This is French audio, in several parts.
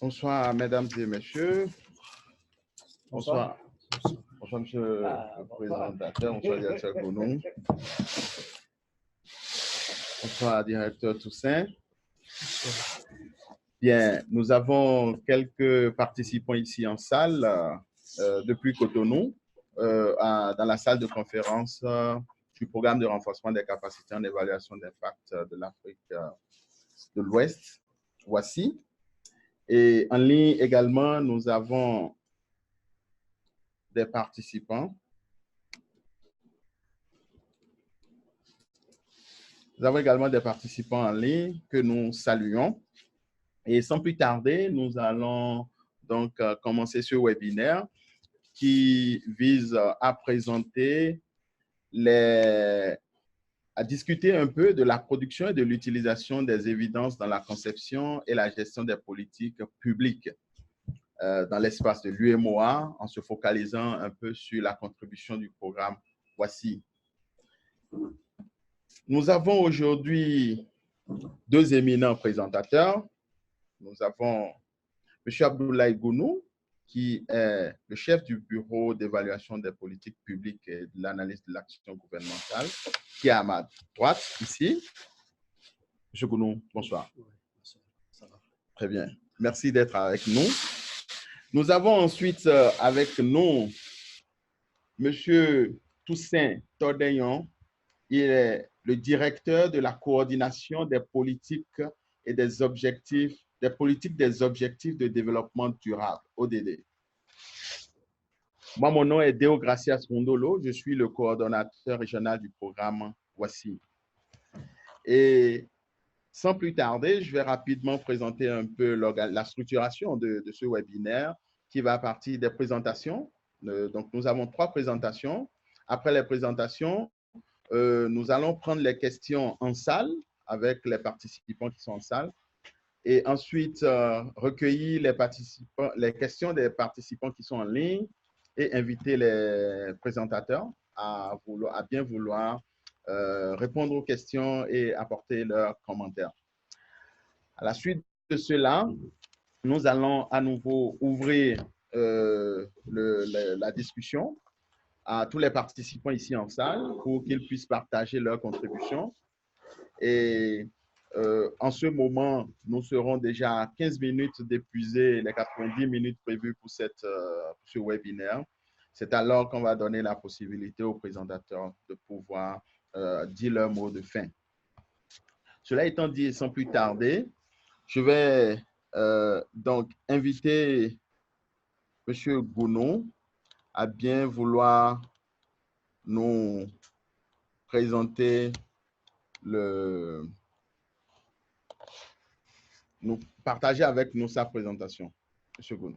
Bonsoir, mesdames et messieurs. Bonsoir. Bonsoir, monsieur le présentateur. Bonsoir, directeur Gounou. Bonsoir, directeur Toussaint. Bien, nous avons quelques participants ici en salle depuis Cotonou, dans la salle de conférence du programme de renforcement des capacités en évaluation d'impact de l'Afrique de l'Ouest, voici. Et en ligne également, nous avons des participants. Nous avons également des participants en ligne que nous saluons. Et sans plus tarder, nous allons donc commencer ce webinaire qui vise à présenter à discuter un peu de la production et de l'utilisation des évidences dans la conception et la gestion des politiques publiques dans l'espace de l'UMOA, en se focalisant un peu sur la contribution du programme Voici. Nous avons aujourd'hui deux éminents présentateurs. Nous avons M. Abdoulaye Gounou, qui est le chef du bureau d'évaluation des politiques publiques et de l'analyse de l'action gouvernementale, qui est à ma droite ici. M. Gounou, bonsoir. Ça va. Très bien. Merci d'être avec nous. Nous avons ensuite avec nous M. Toussaint Tordeyon. Il est le directeur de la coordination des politiques et des objectifs, des politiques des objectifs de développement durable, ODD. Moi, mon nom est Deo Gracias Mondolo. Je suis le coordonnateur régional du programme Voici. Et sans plus tarder, je vais rapidement présenter un peu la structuration de ce webinaire qui va partir des présentations. Donc, nous avons 3 présentations. Après les présentations, nous allons prendre les questions en salle avec les participants qui sont en salle et ensuite recueillir les questions des participants qui sont en ligne et inviter les présentateurs à bien vouloir répondre aux questions et apporter leurs commentaires. À la suite de cela, nous allons à nouveau ouvrir la discussion à tous les participants ici en salle pour qu'ils puissent partager leurs contributions. Et en ce moment, nous serons déjà à 15 minutes d'épuiser les 90 minutes prévues pour ce webinaire. C'est alors qu'on va donner la possibilité aux présentateurs de pouvoir dire leur mot de fin. Cela étant dit, sans plus tarder, je vais donc inviter M. Gounou à bien vouloir nous présenter nous partager avec nous sa présentation. M. Gounou.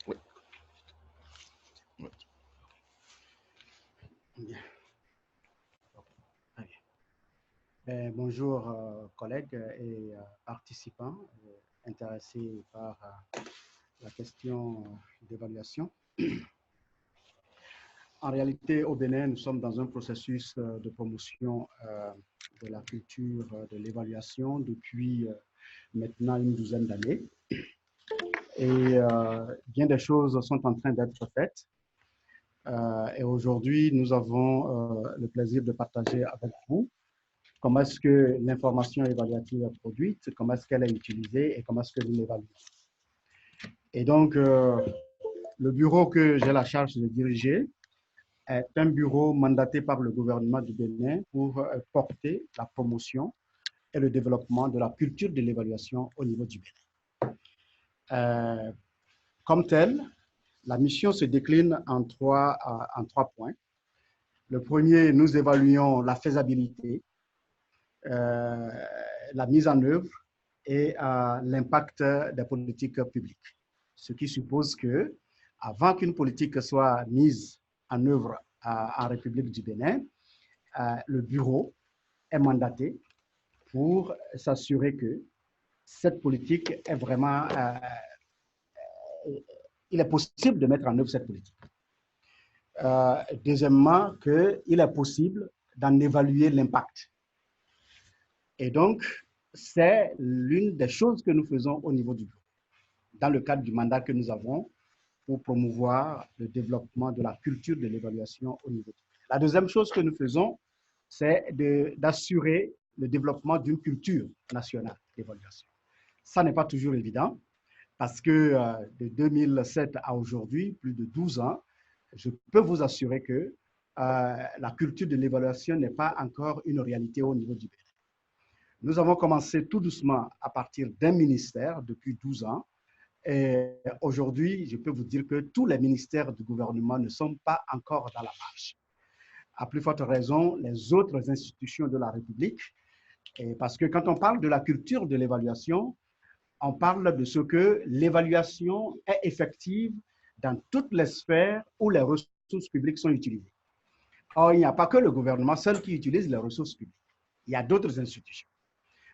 Oui. Bonjour collègues et participants intéressés par la question d'évaluation. En réalité, au Bénin, nous sommes dans un processus de promotion de la culture de l'évaluation depuis maintenant une douzaine d'années. Et bien des choses sont en train d'être faites. Et aujourd'hui, nous avons le plaisir de partager avec vous comment est-ce que l'information évaluative est produite, comment est-ce qu'elle est utilisée et comment est-ce que nous l'évaluons. Et donc, le bureau que j'ai la charge de diriger est un bureau mandaté par le gouvernement du Bénin pour porter la promotion et le développement de la culture de l'évaluation au niveau du Bénin. Comme tel, la mission se décline en trois points. Le premier, nous évaluons la faisabilité, la mise en œuvre et l'impact des politiques publiques. Ce qui suppose que, avant qu'une politique soit mise en œuvre en République du Bénin, le bureau est mandaté pour s'assurer que cette politique est vraiment, il est possible de mettre en œuvre cette politique. Deuxièmement, qu'il est possible d'en évaluer l'impact. Et donc, c'est l'une des choses que nous faisons au niveau du bureau, dans le cadre du mandat que nous avons pour promouvoir le développement de la culture de l'évaluation au niveau du bureau. La deuxième chose que nous faisons, c'est d'assurer le développement d'une culture nationale d'évaluation. Ça n'est pas toujours évident parce que de 2007 à aujourd'hui, plus de 12 ans, je peux vous assurer que la culture de l'évaluation n'est pas encore une réalité au niveau du Bénin. Nous avons commencé tout doucement à partir d'un ministère depuis 12 ans. Et aujourd'hui, je peux vous dire que tous les ministères du gouvernement ne sont pas encore dans la marche. À plus forte raison, les autres institutions de la République, et parce que quand on parle de la culture de l'évaluation, on parle de ce que l'évaluation est effective dans toutes les sphères où les ressources publiques sont utilisées. Or, il n'y a pas que le gouvernement seul qui utilise les ressources publiques. Il y a d'autres institutions.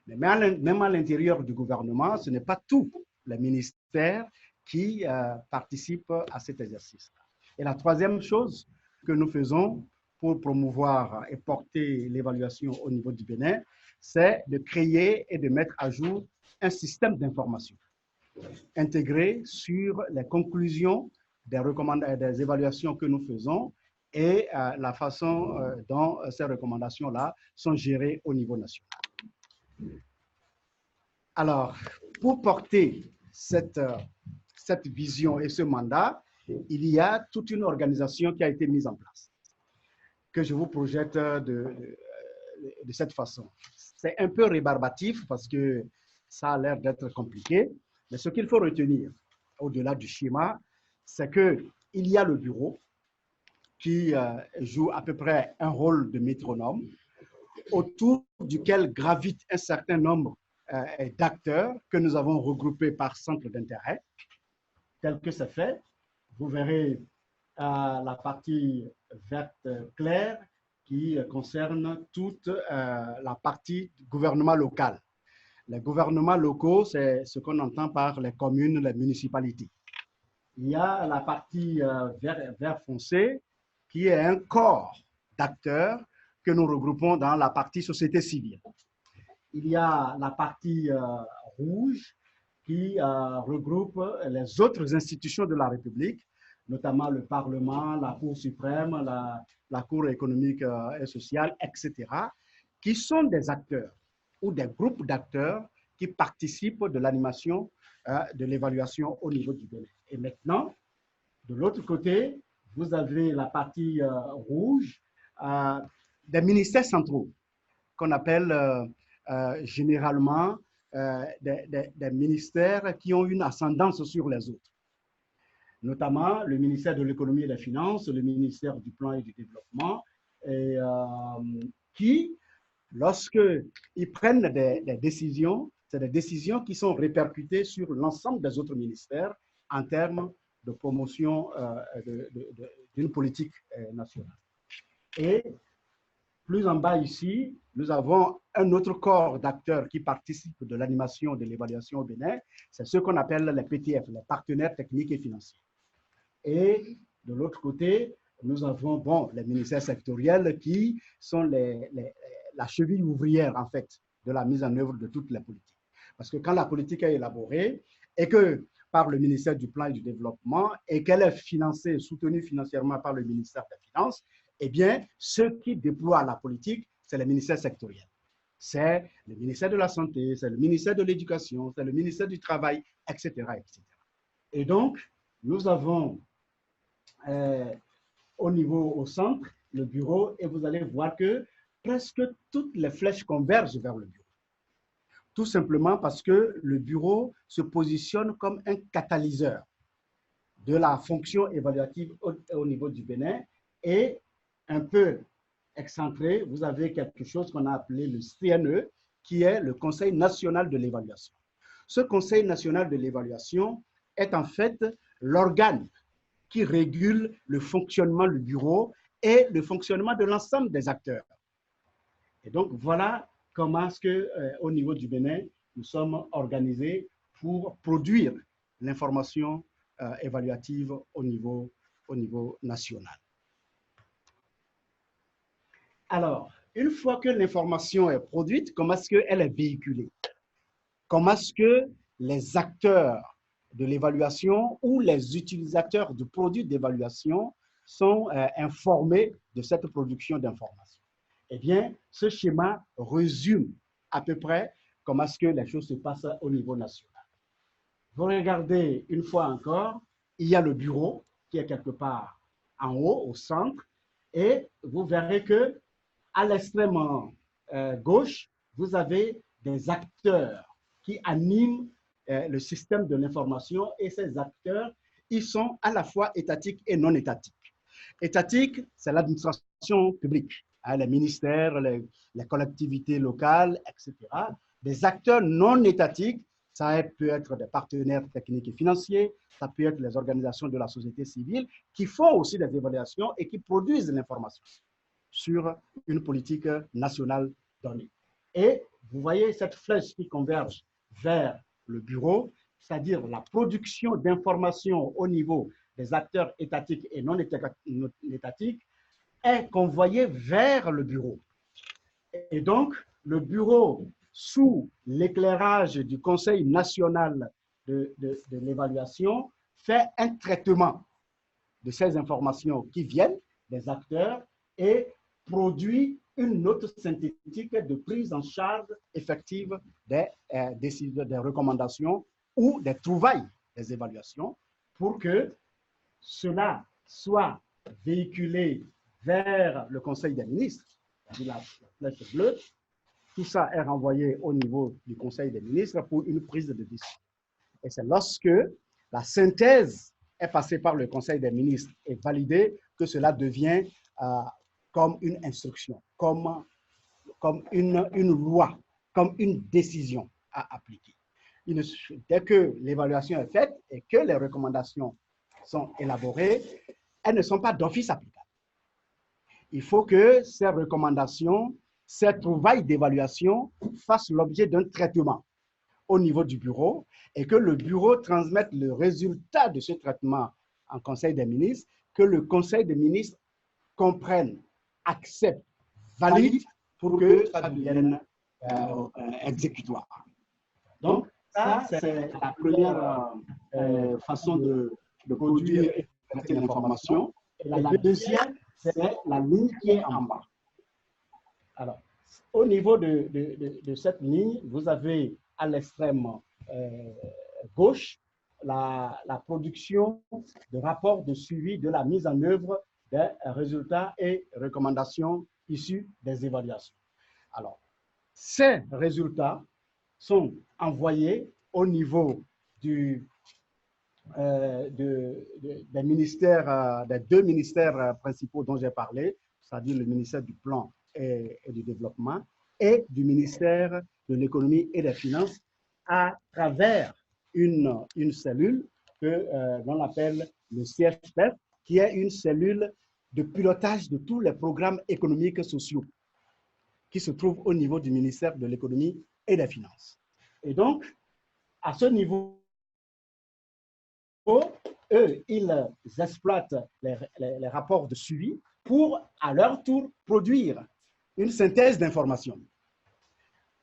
Mais même à l'intérieur du gouvernement, ce n'est pas tous les ministères qui participent à cet exercice-là. Et la troisième chose que nous faisons pour promouvoir et porter l'évaluation au niveau du Bénin, c'est de créer et de mettre à jour un système d'information intégré sur les conclusions des évaluations que nous faisons et la façon dont ces recommandations-là sont gérées au niveau national. Alors, pour porter cette vision et ce mandat, il y a toute une organisation qui a été mise en place, que je vous projette de cette façon. C'est un peu rébarbatif parce que ça a l'air d'être compliqué, mais ce qu'il faut retenir, au-delà du schéma, c'est qu'il y a le bureau qui joue à peu près un rôle de métronome, autour duquel gravite un certain nombre d'acteurs que nous avons regroupés par centre d'intérêt, tel que c'est fait. Vous verrez la partie verte claire qui concerne toute la partie du gouvernement local. Les gouvernements locaux, c'est ce qu'on entend par les communes, les municipalités. Il y a la partie vert foncé qui est un corps d'acteurs que nous regroupons dans la partie société civile. Il y a la partie rouge qui regroupe les autres institutions de la République, notamment le Parlement, la Cour suprême, la Cour économique et sociale, etc., qui sont des acteurs ou des groupes d'acteurs qui participent de l'animation de l'évaluation au niveau du Bénin. Et maintenant, de l'autre côté, vous avez la partie rouge des ministères centraux, qu'on appelle généralement des ministères qui ont une ascendance sur les autres, notamment le ministère de l'économie et des finances, le ministère du plan et du développement, et, qui, lorsqu'ils prennent des décisions, c'est des décisions qui sont répercutées sur l'ensemble des autres ministères en termes de promotion d'une politique nationale. Et plus en bas ici, nous avons un autre corps d'acteurs qui participent de l'animation de l'évaluation au Bénin. C'est ce qu'on appelle les PTF, les partenaires techniques et financiers. Et de l'autre côté, nous avons les ministères sectoriels qui sont la cheville ouvrière, en fait, de la mise en œuvre de toutes les politiques. Parce que quand la politique est élaborée et que par le ministère du Plan et du Développement et qu'elle est financée, soutenue financièrement par le ministère des Finances, eh bien, ceux qui déploient la politique, c'est les ministères sectoriels. C'est le ministère de la Santé, c'est le ministère de l'Éducation, c'est le ministère du Travail, etc., etc. Et donc, nous avons au centre, le bureau, et vous allez voir que presque toutes les flèches convergent vers le bureau. Tout simplement parce que le bureau se positionne comme un catalyseur de la fonction évaluative au niveau du Bénin et un peu excentré, vous avez quelque chose qu'on a appelé le CNE, qui est le Conseil national de l'évaluation. Ce Conseil national de l'évaluation est en fait l'organe qui régule le fonctionnement du bureau et le fonctionnement de l'ensemble des acteurs. Et donc, voilà comment est-ce qu'au niveau du Bénin, nous sommes organisés pour produire l'information évaluative au niveau national. Alors, une fois que l'information est produite, comment est-ce qu'elle est véhiculée? Comment est-ce que les acteurs de l'évaluation ou les utilisateurs du produit d'évaluation sont informés de cette production d'informations? Eh bien, ce schéma résume à peu près comment est-ce que les choses se passent au niveau national. Vous regardez une fois encore, il y a le bureau qui est quelque part en haut, au centre, et vous verrez que à l'extrême gauche, vous avez des acteurs qui animent le système de l'information, et ces acteurs, ils sont à la fois étatiques et non étatiques. Étatique, c'est l'administration publique, hein, les ministères, les collectivités locales, etc. Des acteurs non étatiques, ça peut être des partenaires techniques et financiers, ça peut être les organisations de la société civile qui font aussi des évaluations et qui produisent l'information sur une politique nationale donnée. Et vous voyez cette flèche qui converge vers le bureau, c'est-à-dire la production d'informations au niveau des acteurs étatiques et non étatiques, est convoyée vers le bureau. Et donc, le bureau, sous l'éclairage du Conseil national de l'évaluation, fait un traitement de ces informations qui viennent des acteurs et produit une note synthétique de prise en charge effective des recommandations ou des trouvailles des évaluations pour que cela soit véhiculé vers le Conseil des ministres, la flèche bleue. Tout ça est renvoyé au niveau du Conseil des ministres pour une prise de décision. Et c'est lorsque la synthèse est passée par le Conseil des ministres et validée que cela devient comme une instruction, comme une loi, comme une décision à appliquer. Dès que l'évaluation est faite et que les recommandations sont élaborées, elles ne sont pas d'office applicables. Il faut que ces recommandations, ces trouvailles d'évaluation fassent l'objet d'un traitement au niveau du bureau et que le bureau transmette le résultat de ce traitement en Conseil des ministres, que le Conseil des ministres comprenne, accepte, valide pour que ça devienne exécutoire. Donc, ça, c'est la première façon de produire et de traiter l'information. Et la deuxième, c'est la ligne qui est en bas. Alors, au niveau de cette ligne, vous avez à l'extrême gauche la production de rapports de suivi de la mise en œuvre des résultats et recommandations issus des évaluations. Alors, ces résultats sont envoyés au niveau des ministères, des deux ministères principaux dont j'ai parlé, c'est-à-dire le ministère du Plan et du Développement et du ministère de l'Économie et des Finances à travers une cellule qu'on appelle le CFF, qui est une cellule de pilotage de tous les programmes économiques et sociaux qui se trouvent au niveau du ministère de l'Économie et des Finances. Et donc, à ce niveau, eux, ils exploitent les rapports de suivi pour, à leur tour, produire une synthèse d'informations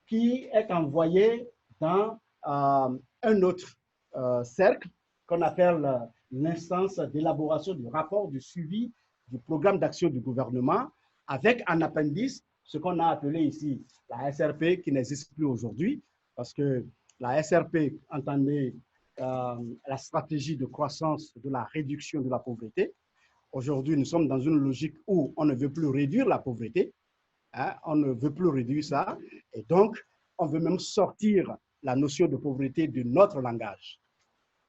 qui est envoyée dans un autre cercle qu'on appelle l'instance d'élaboration du rapport de suivi du programme d'action du gouvernement avec en appendice ce qu'on a appelé ici la SRP qui n'existe plus aujourd'hui parce que la SRP entendait la stratégie de croissance de la réduction de la pauvreté. Aujourd'hui, nous sommes dans une logique où on ne veut plus réduire la pauvreté, hein, on ne veut plus réduire ça, et donc on veut même sortir la notion de pauvreté de notre langage.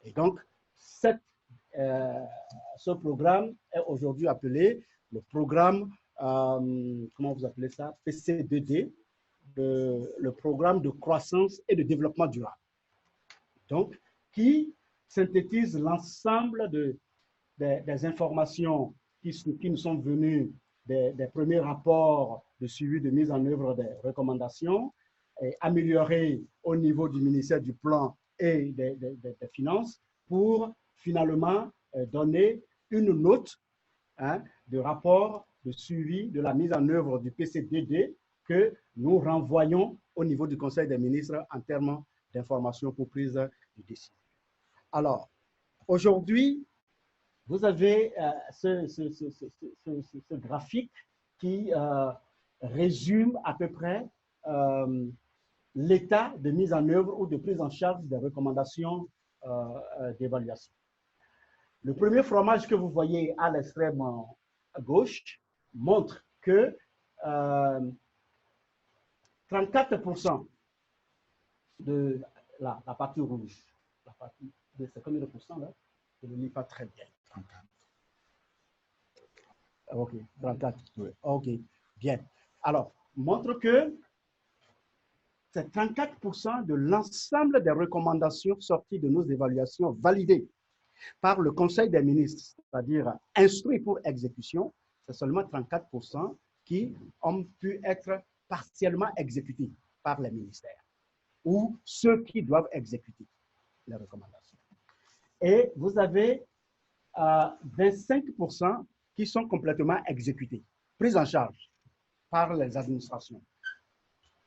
Et donc, ce programme est aujourd'hui appelé le programme, comment vous appelez ça, PC2D, le programme de croissance et de développement durable. Donc, qui synthétise l'ensemble des informations qui nous sont venues des premiers rapports de suivi de mise en œuvre des recommandations, et améliorées au niveau du ministère du Plan et des Finances pour finalement donner une note, hein, de rapport de suivi de la mise en œuvre du PCDD que nous renvoyons au niveau du Conseil des ministres en termes d'information pour prise de décision. Alors, aujourd'hui, vous avez ce graphique qui résume à peu près l'état de mise en œuvre ou de prise en charge des recommandations d'évaluation. Le premier fromage que vous voyez à l'extrême gauche montre que 34% de la partie rouge, la partie de c'est combien de pourcents là? Je ne lis pas très bien. 34. Ok, 34. Oui. Ok, bien. Alors, montre que c'est 34% de l'ensemble des recommandations sorties de nos évaluations validées par le Conseil des ministres, c'est-à-dire instruits pour exécution, c'est seulement 34% qui ont pu être partiellement exécutés par les ministères ou ceux qui doivent exécuter les recommandations. Et vous avez 25% qui sont complètement exécutés, pris en charge par les administrations.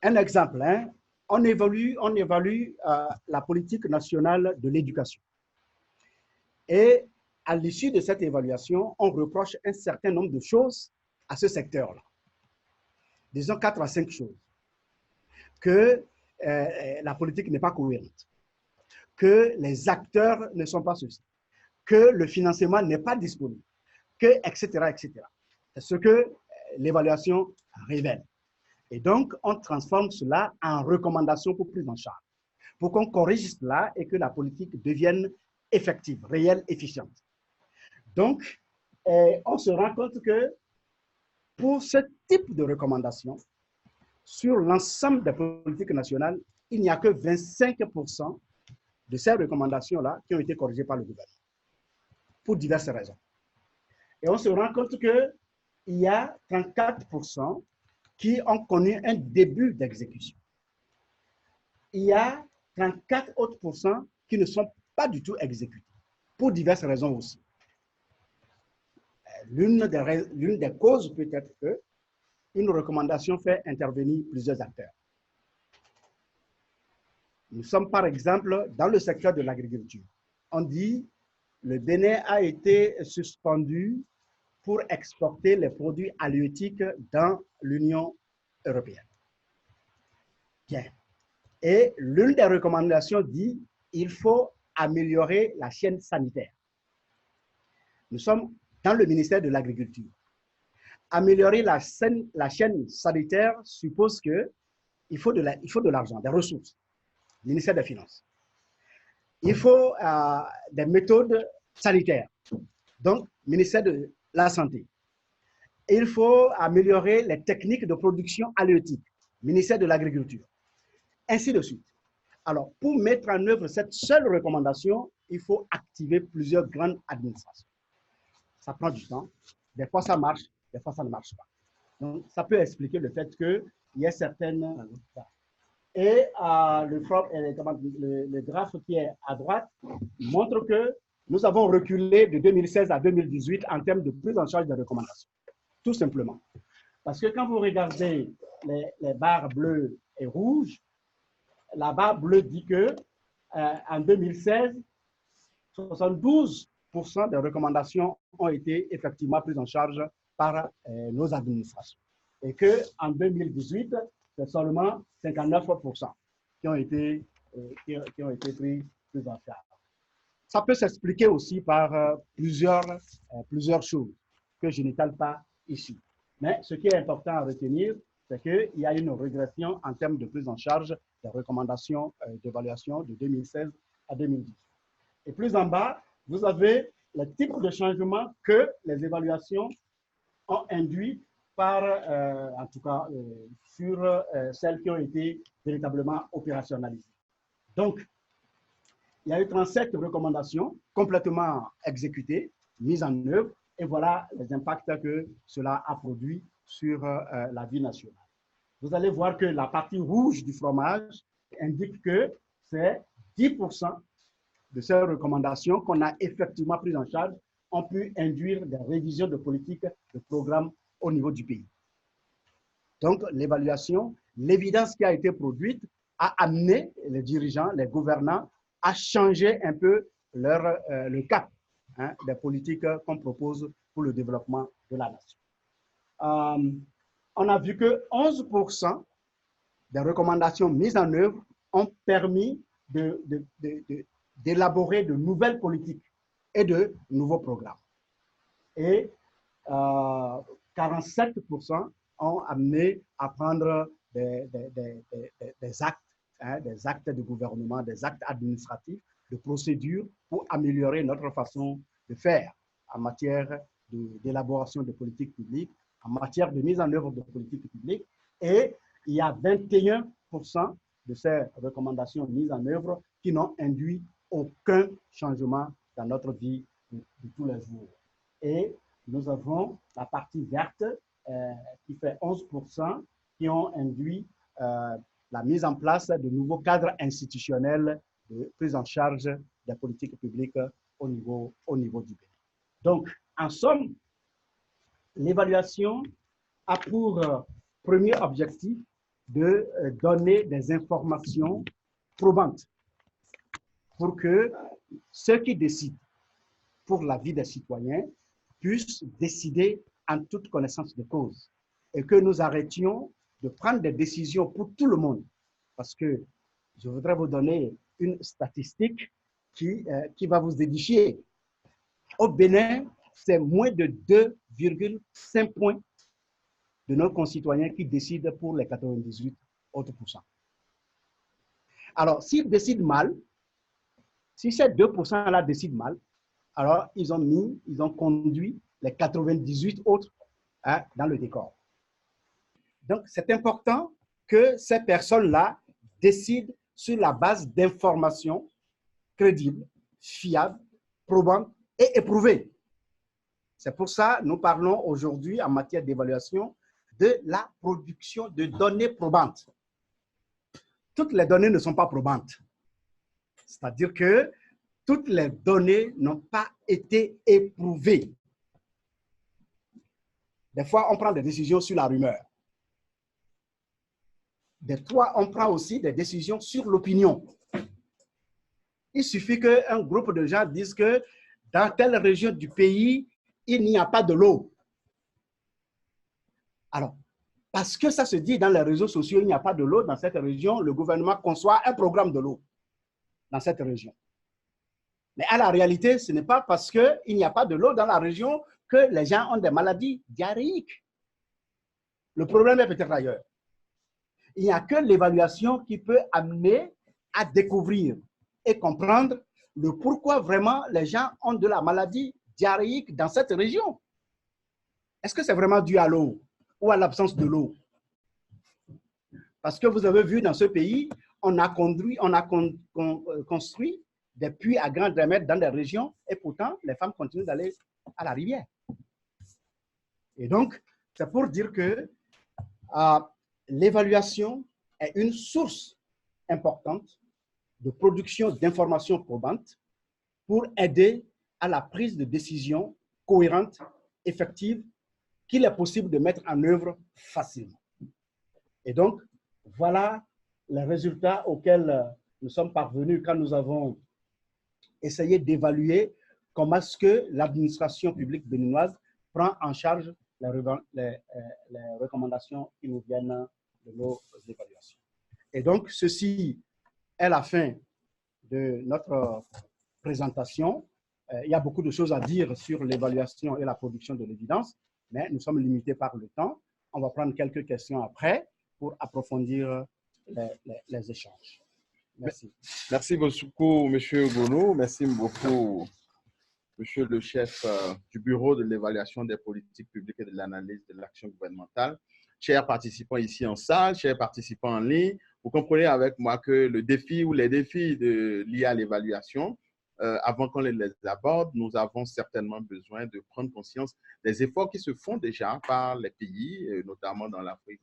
Un exemple, hein, on évalue la politique nationale de l'éducation. Et à l'issue de cette évaluation, on reproche un certain nombre de choses à ce secteur-là. Disons 4 à 5 choses. Que la politique n'est pas cohérente, que les acteurs ne sont pas ceux-ci, que le financement n'est pas disponible, que, etc., etc. C'est ce que l'évaluation révèle. Et donc, on transforme cela en recommandation pour prise en charge, pour qu'on corrige cela et que la politique devienne effective, réelle, efficiente. Donc, on se rend compte que pour ce type de recommandation, sur l'ensemble des politiques nationales, il n'y a que 25% de ces recommandations-là qui ont été corrigées par le gouvernement, pour diverses raisons. Et on se rend compte qu'il y a 34% qui ont connu un début d'exécution. Il y a 34 autres % qui ne sont pas du tout exécutés, pour diverses raisons aussi. L'une des causes peut être qu'une recommandation fait intervenir plusieurs acteurs. Nous sommes par exemple dans le secteur de l'agriculture. On dit que le Bénin a été suspendu pour exporter les produits halieutiques dans l'Union européenne. Bien. Et l'une des recommandations dit qu'il faut améliorer la chaîne sanitaire. Nous sommes dans le ministère de l'Agriculture. Améliorer la chaîne sanitaire suppose qu'il faut de l'argent, des ressources. Ministère des Finances. Il faut des méthodes sanitaires, donc ministère de la Santé. Il faut améliorer les techniques de production halieutique, ministère de l'Agriculture, ainsi de suite. Alors, pour mettre en œuvre cette seule recommandation, il faut activer plusieurs grandes administrations. Ça prend du temps. Des fois, ça marche, des fois, ça ne marche pas. Donc, ça peut expliquer le fait qu'il y a certaines... Et le graphe qui est à droite montre que nous avons reculé de 2016 à 2018 en termes de prise en charge des recommandations. Tout simplement. Parce que quand vous regardez les barres bleues et rouges, la barre bleue dit que en 2016, 72% des recommandations ont été effectivement prises en charge par nos administrations. Et qu'en 2018, c'est seulement 59% qui ont été prises en charge. Ça peut s'expliquer aussi par plusieurs choses que je n'étale pas ici. Mais ce qui est important à retenir, c'est qu'il y a une régression en termes de prise en charge des recommandations d'évaluation de 2016 à 2010. Et plus en bas, vous avez le type de changement que les évaluations ont induit par, en tout cas, sur celles qui ont été véritablement opérationnalisées. Donc, il y a eu 37 recommandations complètement exécutées, mises en œuvre, et voilà les impacts que cela a produit sur la vie nationale. Vous allez voir que la partie rouge du fromage indique que c'est 10% de ces recommandations qu'on a effectivement prises en charge ont pu induire des révisions de politique, de programmes au niveau du pays. Donc, l'évaluation, l'évidence qui a été produite a amené les dirigeants, les gouvernants à changer un peu le cap des politiques qu'on propose pour le développement de la nation. On a vu que 11% des recommandations mises en œuvre ont permis d'élaborer de nouvelles politiques et de nouveaux programmes. Et 47% ont amené à prendre des actes, des actes de gouvernement, des actes administratifs, de procédures pour améliorer notre façon de faire en matière d'élaboration de politiques publiques, en matière de mise en œuvre de politiques publiques. Et il y a 21% de ces recommandations mises en œuvre qui n'ont induit aucun changement dans notre vie de tous les jours. Et nous avons la partie verte qui fait 11%, qui ont induit la mise en place de nouveaux cadres institutionnels de prise en charge des politiques publiques au niveau du pays. Donc, en somme, l'évaluation a pour premier objectif de donner des informations probantes pour que ceux qui décident pour la vie des citoyens puissent décider en toute connaissance de cause et que nous arrêtions de prendre des décisions pour tout le monde. Parce que je voudrais vous donner une statistique qui va vous édifier. Au Bénin, c'est moins de 2,5 points de nos concitoyens qui décident pour les 98 autres pourcents. Alors, s'ils décident mal, si ces 2%-là décident mal, alors ils ont conduit les 98 autres dans le décor. Donc, c'est important que ces personnes-là décident sur la base d'informations crédibles, fiables, probantes et éprouvées. C'est pour ça que nous parlons aujourd'hui en matière d'évaluation de la production de données probantes. Toutes les données ne sont pas probantes. C'est-à-dire que toutes les données n'ont pas été éprouvées. Des fois, on prend des décisions sur la rumeur. Des fois, on prend aussi des décisions sur l'opinion. Il suffit qu'un groupe de gens dise que dans telle région du pays, il n'y a pas de l'eau. Alors, parce que ça se dit dans les réseaux sociaux, il n'y a pas de l'eau dans cette région, le gouvernement conçoit un programme de l'eau dans cette région. Mais à la réalité, ce n'est pas parce qu'il n'y a pas de l'eau dans la région que les gens ont des maladies diarrhéiques. Le problème est peut-être ailleurs. Il n'y a que l'évaluation qui peut amener à découvrir et comprendre le pourquoi vraiment les gens ont de la maladie diarrhéique dans cette région. Est-ce que c'est vraiment dû à l'eau ou à l'absence de l'eau? Parce que vous avez vu dans ce pays, on a construit des puits à grands diamètres dans des régions et pourtant, les femmes continuent d'aller à la rivière. Et donc, c'est pour dire que l'évaluation est une source importante de production d'informations probantes pour aider à la prise de décisions cohérentes, effectives, qu'il est possible de mettre en œuvre facilement. Et donc, voilà les résultats auxquels nous sommes parvenus quand nous avons essayé d'évaluer comment est-ce que l'administration publique béninoise prend en charge les recommandations qui nous viennent de nos évaluations. Et donc, ceci est la fin de notre présentation. Il y a beaucoup de choses à dire sur l'évaluation et la production de l'évidence, mais nous sommes limités par le temps. On va prendre quelques questions après pour approfondir les échanges. Merci. Merci beaucoup, M. Gono. Merci beaucoup, Monsieur le chef du Bureau de l'évaluation des politiques publiques et de l'analyse de l'action gouvernementale. Chers participants ici en salle, chers participants en ligne, vous comprenez avec moi que le défi ou les défis liés à l'évaluation, avant qu'on les aborde, nous avons certainement besoin de prendre conscience des efforts qui se font déjà par les pays, notamment dans l'Afrique,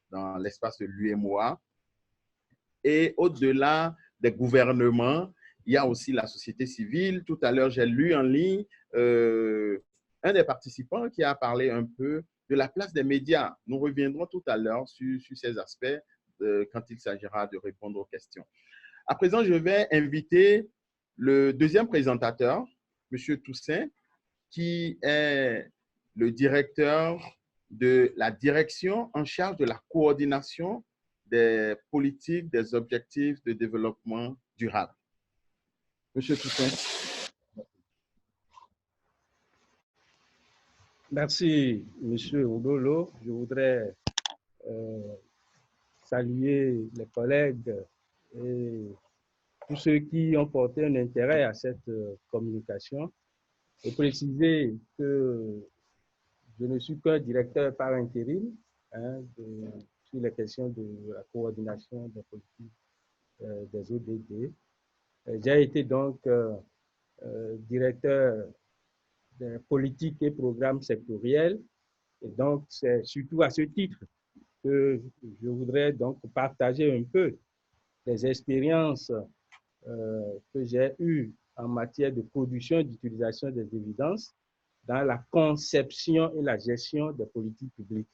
dans l'espace de l'UEMOA. Et au-delà des gouvernements, il y a aussi la société civile. Tout à l'heure, j'ai lu en ligne un des participants qui a parlé un peu de la place des médias. Nous reviendrons tout à l'heure sur ces aspects quand il s'agira de répondre aux questions. À présent, je vais inviter le deuxième présentateur, M. Toussaint, qui est le directeur de la direction en charge de la coordination des politiques, des objectifs de développement durable. Monsieur Toussaint. Merci, Monsieur Oudolo. Je voudrais saluer les collègues et tous ceux qui ont porté un intérêt à cette communication et préciser que je ne suis qu'un directeur par intérim sur les questions de la coordination des politiques des ODD. J'ai été donc directeur des politiques et programmes sectoriels et donc c'est surtout à ce titre que je voudrais donc partager un peu les expériences que j'ai eues en matière de production et d'utilisation des évidences dans la conception et la gestion des politiques publiques.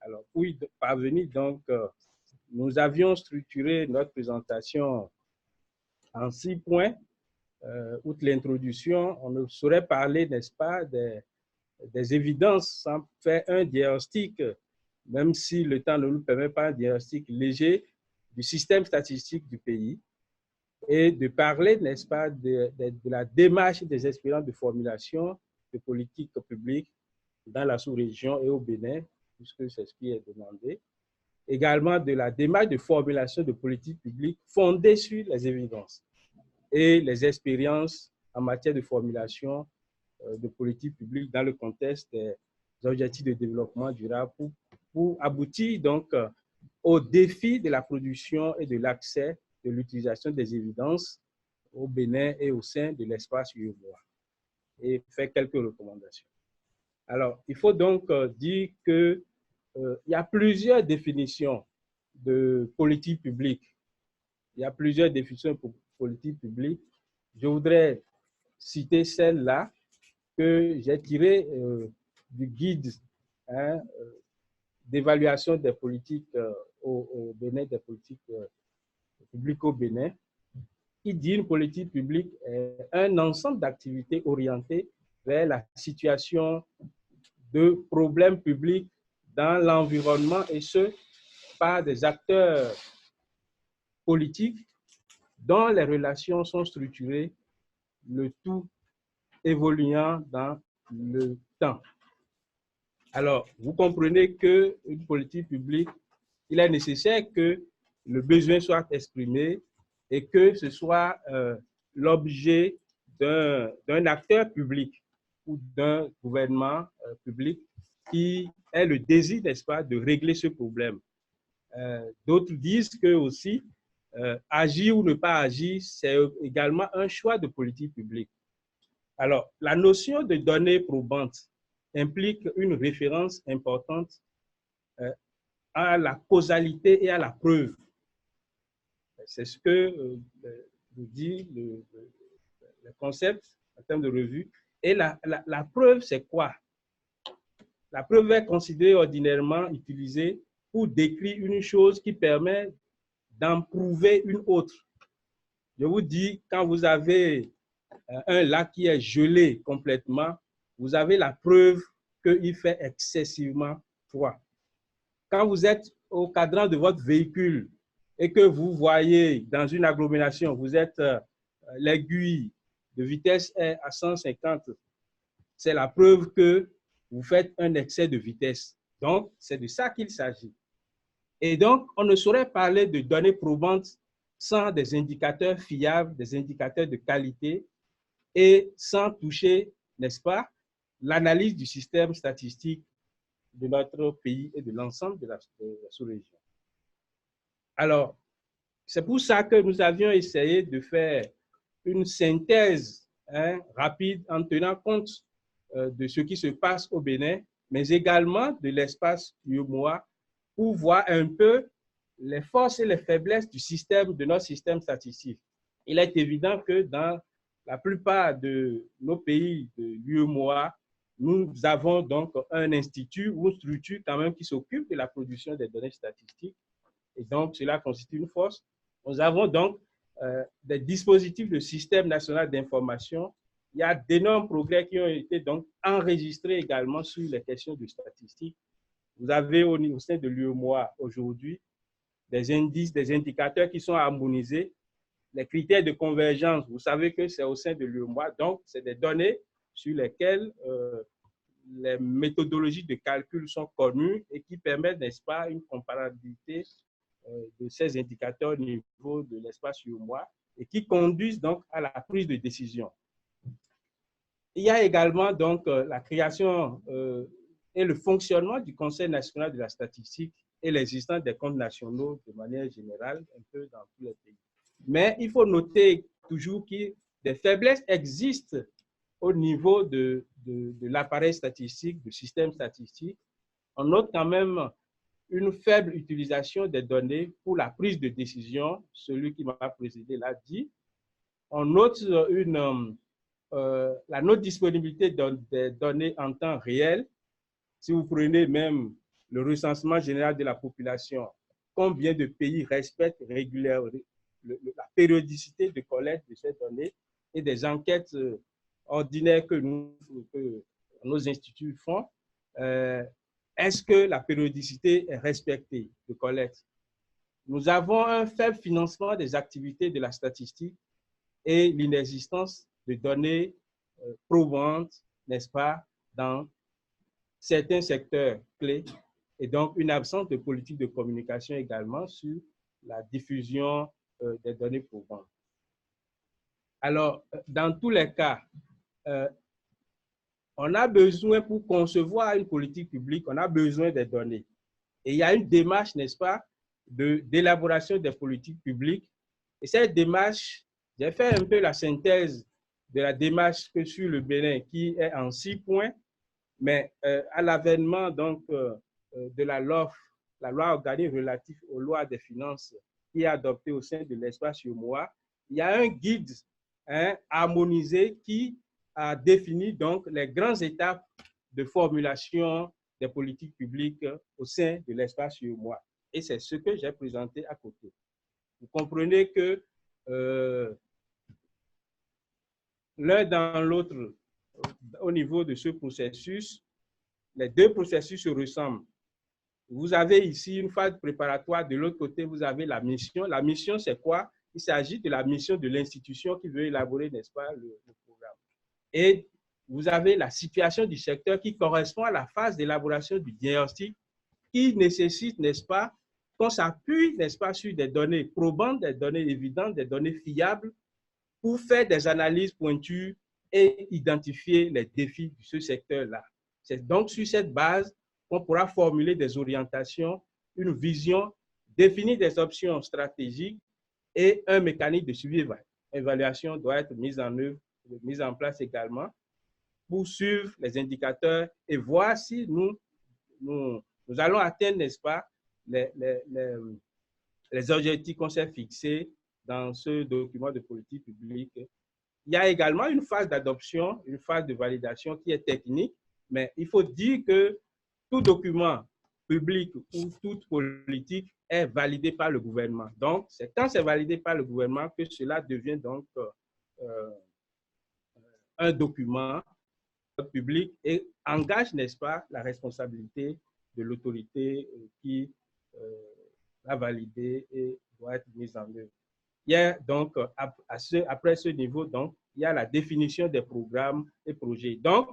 Alors, pour y parvenir, donc, nous avions structuré notre présentation en 6 points. Outre l'introduction, on ne saurait parler, n'est-ce pas, des évidences sans faire un diagnostic, même si le temps ne nous permet pas un diagnostic léger du système statistique du pays, et de parler, n'est-ce pas, de la démarche des expériences de formulation de politiques publiques dans la sous-région et au Bénin, puisque c'est ce qui est demandé. Également de la démarche de formulation de politiques publiques fondées sur les évidences et les expériences en matière de formulation de politiques publiques dans le contexte des objectifs de développement durable pour aboutir donc au défi de la production et de l'accès de l'utilisation des évidences au Bénin et au sein de l'espace UEMOA et faire quelques recommandations. Alors, il faut donc dire qu'il y a plusieurs définitions de politique publique. Il y a plusieurs définitions de politique publique. Je voudrais citer celle-là que j'ai tirée du guide d'évaluation des politiques au Bénin, des politiques publiques au Bénin, qui dit une politique publique est un ensemble d'activités orientées vers la situation de problèmes publics dans l'environnement et ce, par des acteurs politiques dont les relations sont structurées, le tout évoluant dans le temps. Alors, vous comprenez qu'une politique publique, il est nécessaire que le besoin soit exprimé et que ce soit l'objet d'un acteur public ou d'un gouvernement public qui ait le désir, n'est-ce pas, de régler ce problème. D'autres disent que aussi, agir ou ne pas agir, c'est également un choix de politique publique. Alors, la notion de données probantes implique une référence importante à la causalité et à la preuve. C'est ce que nous dit le concept en termes de revue. Et la preuve, c'est quoi? La preuve est considérée ordinairement utilisée pour décrire une chose qui permet d'en prouver une autre. Je vous dis, quand vous avez un lac qui est gelé complètement, vous avez la preuve qu'il fait excessivement froid. Quand vous êtes au cadran de votre véhicule et que vous voyez dans une agglomération, vous êtes l'aiguille de vitesse est à 150, c'est la preuve que vous faites un excès de vitesse. Donc, c'est de ça qu'il s'agit. Et donc, on ne saurait parler de données probantes sans des indicateurs fiables, des indicateurs de qualité et sans toucher, n'est-ce pas, l'analyse du système statistique de notre pays et de l'ensemble de la sous-région. Alors, c'est pour ça que nous avions essayé de faire une synthèse rapide en tenant compte de ce qui se passe au Bénin, mais également de l'espace UEMOA pour voir un peu les forces et les faiblesses de notre système statistique. Il est évident que dans la plupart de nos pays de l'UEMOA, nous avons donc un institut ou une structure quand même qui s'occupe de la production des données statistiques. Et donc, cela constitue une force. Nous avons donc des dispositifs de système national d'information. Il y a d'énormes progrès qui ont été donc enregistrés également sur les questions de statistiques. Vous avez au sein de l'UEMOA aujourd'hui des indices, des indicateurs qui sont harmonisés. Les critères de convergence, vous savez que c'est au sein de l'UEMOA, donc c'est des données sur lesquelles les méthodologies de calcul sont connues et qui permettent, n'est-ce pas, une comparabilité de ces indicateurs au niveau de l'espace UEMOA et qui conduisent donc à la prise de décision. Il y a également donc la création et le fonctionnement du Conseil national de la statistique et l'existence des comptes nationaux de manière générale, un peu dans tous les pays. Mais il faut noter toujours que des faiblesses existent au niveau de l'appareil statistique, du système statistique. On note quand même une faible utilisation des données pour la prise de décision, celui qui m'a précédé l'a dit. On note la non-disponibilité des données en temps réel. Si vous prenez même le recensement général de la population, combien de pays respectent régulièrement la périodicité de collecte de ces données et des enquêtes ordinaires que nos instituts font, est-ce que la périodicité est respectée de collecte? Nous avons un faible financement des activités de la statistique et l'inexistence de données probantes, n'est-ce pas, dans certains secteurs clés, et donc une absence de politique de communication également sur la diffusion des données probantes. Alors, dans tous les cas, on a besoin, pour concevoir une politique publique, on a besoin des données. Et il y a une démarche, n'est-ce pas, d'élaboration des politiques publiques. Et cette démarche, j'ai fait un peu la synthèse de la démarche que suit le Bénin, qui est en 6 points, mais à l'avènement donc de la LOF, la loi organique relative aux lois des finances, qui est adoptée au sein de l'espace UEMOA, il y a un guide harmonisé qui a défini donc les grandes étapes de formulation des politiques publiques au sein de l'espace UEMOA. Et c'est ce que j'ai présenté à côté. Vous comprenez que l'un dans l'autre, au niveau de ce processus, les deux processus se ressemblent. Vous avez ici une phase préparatoire, de l'autre côté, vous avez la mission. La mission, c'est quoi? Il s'agit de la mission de l'institution qui veut élaborer, n'est-ce pas, le programme. Et vous avez la situation du secteur qui correspond à la phase d'élaboration du diagnostic qui nécessite, n'est-ce pas, qu'on s'appuie, n'est-ce pas, sur des données probantes, des données évidentes, des données fiables pour faire des analyses pointues et identifier les défis de ce secteur-là. C'est donc sur cette base qu'on pourra formuler des orientations, une vision, définir des options stratégiques et un mécanisme de suivi et évaluation doit être mis en œuvre, mis en place également pour suivre les indicateurs et voir si nous allons atteindre, n'est-ce pas, les objectifs qu'on s'est fixés dans ce document de politique publique. Il y a également une phase d'adoption, une phase de validation qui est technique, mais il faut dire que tout document public ou toute politique est validé par le gouvernement. Donc, c'est quand c'est validé par le gouvernement que cela devient donc un document public et engage, n'est-ce pas, la responsabilité de l'autorité qui l'a validé et doit être mise en œuvre. Il y a donc, après ce niveau, donc, il y a la définition des programmes et projets. Donc,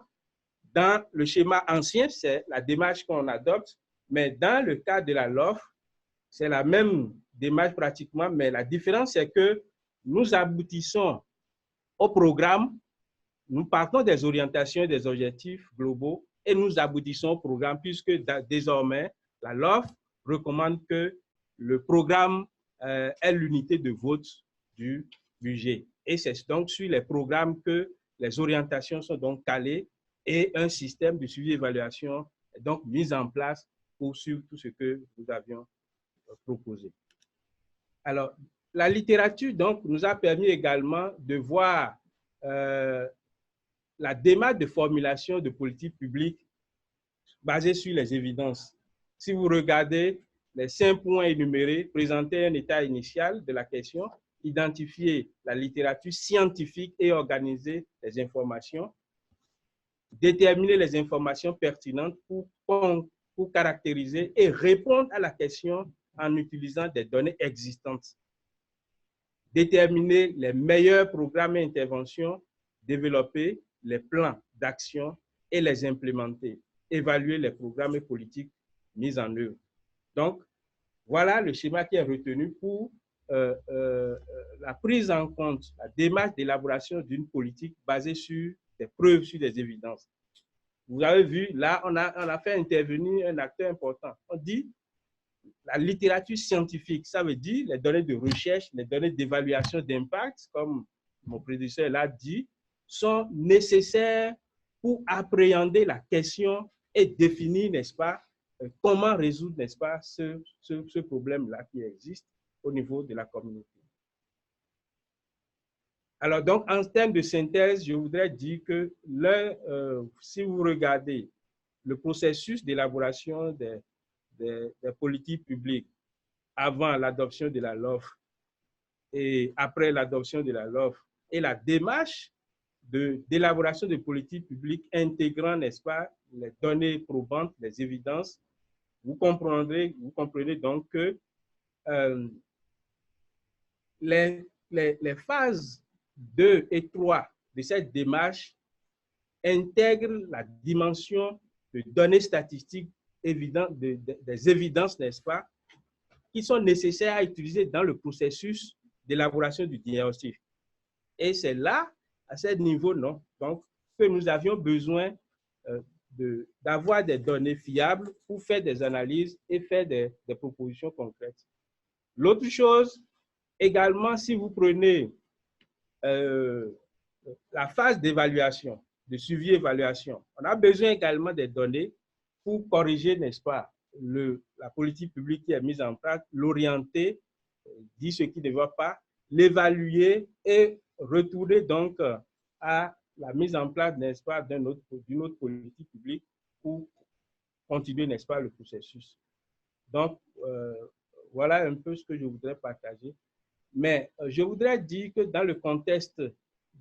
dans le schéma ancien, c'est la démarche qu'on adopte, mais dans le cas de la LOF, c'est la même démarche pratiquement, mais la différence, c'est que nous aboutissons au programme, nous partons des orientations et des objectifs globaux et nous aboutissons au programme puisque désormais, la LOF recommande que le programme est l'unité de vote du budget. Et c'est donc sur les programmes que les orientations sont donc calées et un système de suivi et d'évaluation est donc mis en place pour suivre tout ce que nous avions proposé. Alors, la littérature donc nous a permis également de voir la démarche de formulation de politique publique basée sur les évidences. Si vous regardez les 5 points énumérés, présenter un état initial de la question, identifier la littérature scientifique et organiser les informations, déterminer les informations pertinentes pour caractériser et répondre à la question en utilisant des données existantes, déterminer les meilleurs programmes et interventions, développer les plans d'action et les implémenter, évaluer les programmes et politiques mis en œuvre. Donc, voilà le schéma qui est retenu pour la prise en compte, la démarche d'élaboration d'une politique basée sur des preuves, sur des évidences. Vous avez vu, là, on a fait intervenir un acteur important. On dit la littérature scientifique, ça veut dire les données de recherche, les données d'évaluation d'impact, comme mon prédécesseur l'a dit, sont nécessaires pour appréhender la question et définir, n'est-ce pas, comment résoudre, n'est-ce pas, ce problème-là qui existe au niveau de la communauté. Alors, donc, en termes de synthèse, je voudrais dire que si vous regardez le processus d'élaboration des politiques publiques avant l'adoption de la LOLF et après l'adoption de la LOLF et la démarche d'élaboration de politiques publiques intégrant, n'est-ce pas, les données probantes, les évidences, vous comprenez donc que les phases 2 et 3 de cette démarche intègrent la dimension de données statistiques évidentes, des évidences, n'est-ce pas, qui sont nécessaires à utiliser dans le processus d'élaboration du diagnostic. Et c'est là, à ce niveau, non, donc, que nous avions besoin d'avoir des données fiables pour faire des analyses et faire des propositions concrètes. L'autre chose, également, si vous prenez la phase d'évaluation, de suivi-évaluation, on a besoin également des données pour corriger, n'est-ce pas, la politique publique qui est mise en place, l'orienter, dire ce qui ne va pas, l'évaluer et retourner donc à la mise en place, n'est-ce pas, d'une autre politique publique pour continuer, n'est-ce pas, le processus. Donc, voilà un peu ce que je voudrais partager. Mais je voudrais dire que dans le contexte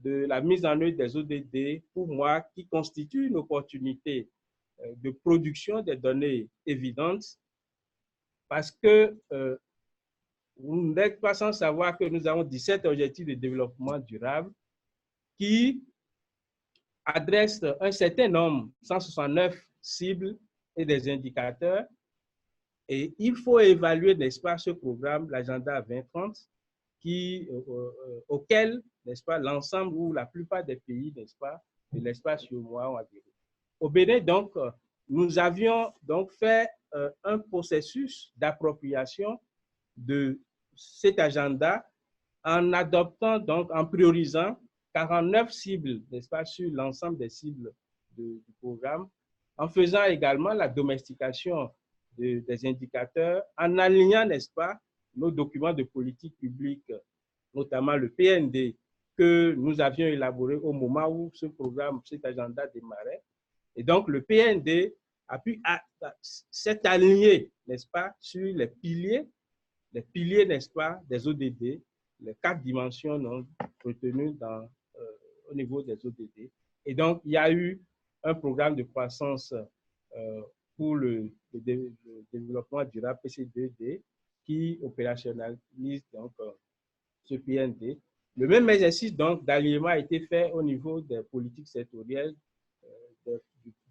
de la mise en œuvre des ODD, pour moi, qui constitue une opportunité de production des données évidentes, parce que vous n'êtes pas sans savoir que nous avons 17 objectifs de développement durable qui adressent un certain nombre, 169 cibles et des indicateurs. Et il faut évaluer, n'est-ce pas, ce programme, l'agenda 2030, auquel, n'est-ce pas, l'ensemble ou la plupart des pays, n'est-ce pas, de l'espace UEMOA ont adhéré. Au Bénin, donc, nous avions donc fait un processus d'appropriation de cet agenda en adoptant, donc, en priorisant 49 cibles, n'est-ce pas, sur l'ensemble des cibles du programme, en faisant également la domestication des indicateurs, en alignant, n'est-ce pas, nos documents de politique publique, notamment le PND, que nous avions élaboré au moment où ce programme, cet agenda démarrait. Et donc, le PND a pu s'être aligné, n'est-ce pas, sur les piliers, n'est-ce pas, des ODD, les 4 dimensions non, retenues au niveau des ODD. Et donc, il y a eu un programme de croissance pour le développement durable PC2D qui opérationnalise donc ce PND. Le même exercice donc d'alignement a été fait au niveau des politiques sectorielles,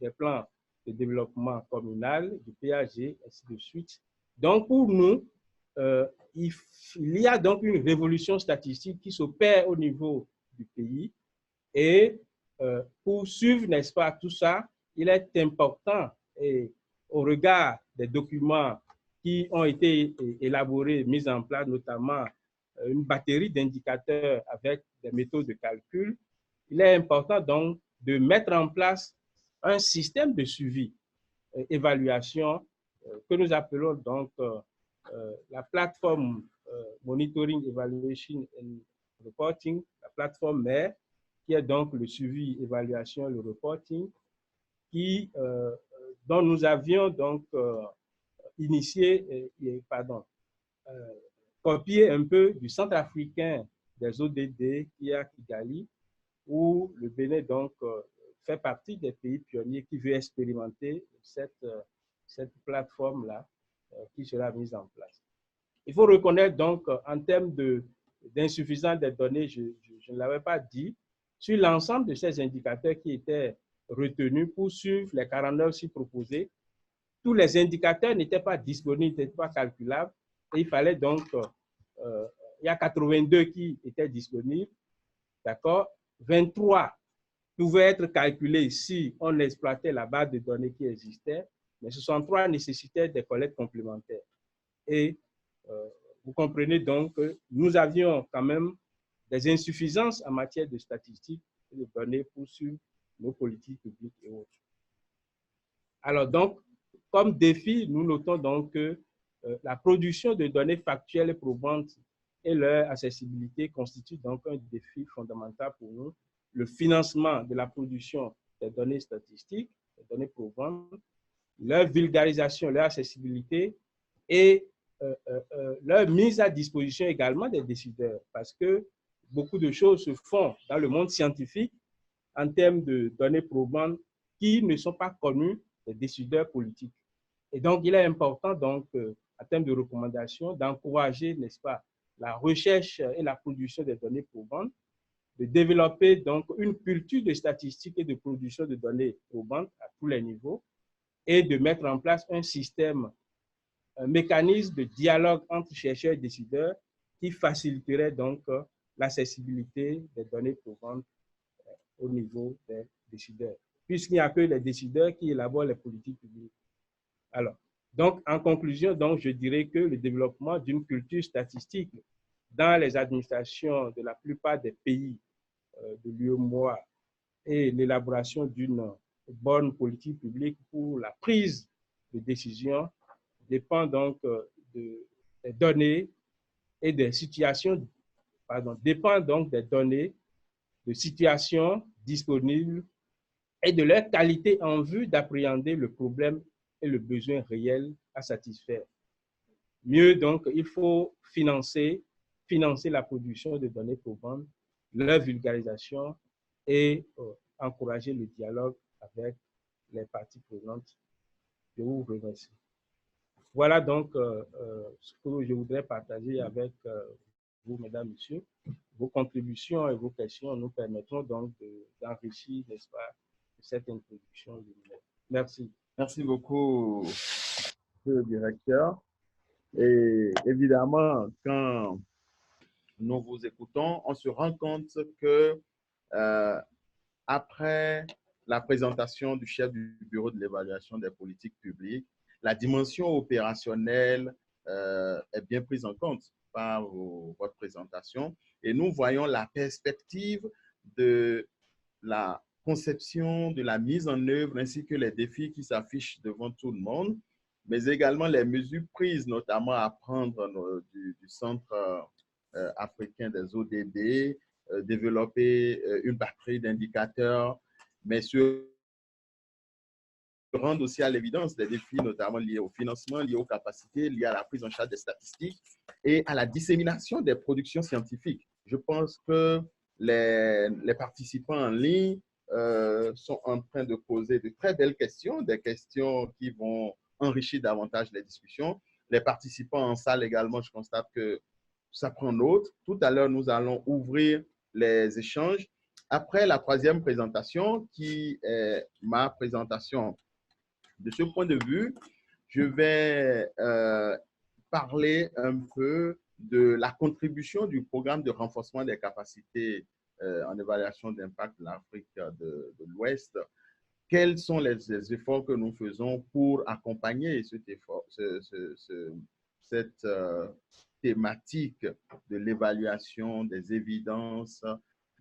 des plans de développement communal, du PAG, ainsi de suite. Donc pour nous, il y a donc une révolution statistique qui s'opère au niveau du pays et pour suivre, n'est-ce pas, tout ça, il est important et au regard des documents qui ont été élaborés, mis en place, notamment une batterie d'indicateurs avec des méthodes de calcul, il est important donc de mettre en place un système de suivi, évaluation, que nous appelons donc la plateforme Monitoring, Evaluation and Reporting, la plateforme MER, qui est donc le suivi, évaluation, le reporting, dont nous avions donc copié un peu du Centre africain des ODD qui est à Kigali, où le Bénin donc fait partie des pays pionniers qui veulent expérimenter cette plateforme-là qui sera mise en place. Il faut reconnaître donc en termes d'insuffisance des données, je ne l'avais pas dit, sur l'ensemble de ces indicateurs qui étaient retenus pour suivre les 49 sites proposés, tous les indicateurs n'étaient pas disponibles, n'étaient pas calculables, et il fallait donc, il y a 82 qui étaient disponibles, d'accord, 23 pouvaient être calculés si on exploitait la base de données qui existait, mais 63 nécessitaient des collectes complémentaires. Et vous comprenez donc que nous avions quand même des insuffisances en matière de statistiques et de données pour suivre nos politiques publiques et autres. Alors donc, comme défi, nous notons donc que la production de données factuelles et probantes et leur accessibilité constitue donc un défi fondamental pour nous. Le financement de la production des données statistiques, des données probantes, leur vulgarisation, leur accessibilité et leur mise à disposition également des décideurs, parce que beaucoup de choses se font dans le monde scientifique en termes de données probantes qui ne sont pas connues des décideurs politiques. Et donc, il est important, donc, en termes de recommandations, d'encourager, n'est-ce pas, la recherche et la production des données probantes, de développer donc une culture de statistique et de production de données probantes à tous les niveaux et de mettre en place un système, un mécanisme de dialogue entre chercheurs et décideurs qui faciliterait donc l'accessibilité des données probantes au niveau des décideurs, puisqu'il n'y a que les décideurs qui élaborent les politiques publiques. Alors, donc, en conclusion, donc, je dirais que le développement d'une culture statistique dans les administrations de la plupart des pays de l'UEMOA et l'élaboration d'une bonne politique publique pour la prise de décision dépend donc des données et des situations, dépend donc des données, de situations disponibles et de leur qualité en vue d'appréhender le problème et le besoin réel à satisfaire. Mieux donc, il faut financer la production de données probantes, leur vulgarisation et encourager le dialogue avec les parties prenantes. Je vous remercie. Voilà donc ce que je voudrais partager avec vous, mesdames, messieurs. Vos contributions et vos questions nous permettront donc d'enrichir, n'est-ce pas, cette introduction. Merci. Merci beaucoup, monsieur le directeur. Et évidemment, quand nous vous écoutons, on se rend compte que après la présentation du chef du bureau de l'évaluation des politiques publiques, la dimension opérationnelle est bien prise en compte par votre présentation. Et nous voyons la perspective de la conception, de la mise en œuvre, ainsi que les défis qui s'affichent devant tout le monde, mais également les mesures prises, notamment à prendre du Centre africain des ODD, développer une batterie d'indicateurs, mais se rendre aussi à l'évidence des défis, notamment liés au financement, liés aux capacités, liés à la prise en charge des statistiques et à la dissémination des productions scientifiques. Je pense que les participants en ligne sont en train de poser de très belles questions, des questions qui vont enrichir davantage les discussions. Les participants en salle également, je constate que ça prend note. Tout à l'heure, nous allons ouvrir les échanges. Après la troisième présentation, qui est ma présentation, de ce point de vue, je vais parler un peu de la contribution du programme de renforcement des capacités en évaluation d'impact de l'Afrique de l'Ouest. Quels sont les efforts que nous faisons pour accompagner cet effort, cette thématique de l'évaluation des évidences,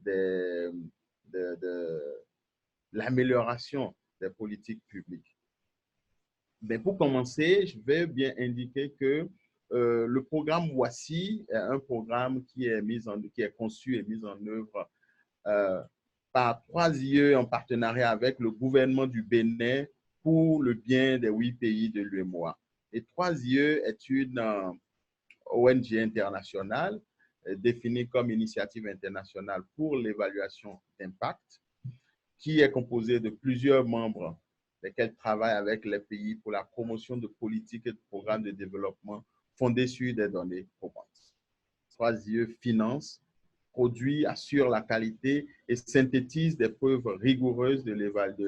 de l'amélioration des politiques publiques. Mais pour commencer, je vais bien indiquer que le programme WASSI est un programme qui est conçu et mis en œuvre par 3IE en partenariat avec le gouvernement du Bénin pour le bien des 8 pays de l'UEMOA. Et 3IE est une ONG internationale définie comme Initiative internationale pour l'évaluation d'impact, qui est composée de plusieurs membres, lesquels travaillent avec les pays pour la promotion de politiques et de programmes de développement fondés sur des données probantes. 3IE finance, produit, assure la qualité et synthétise des preuves rigoureuses de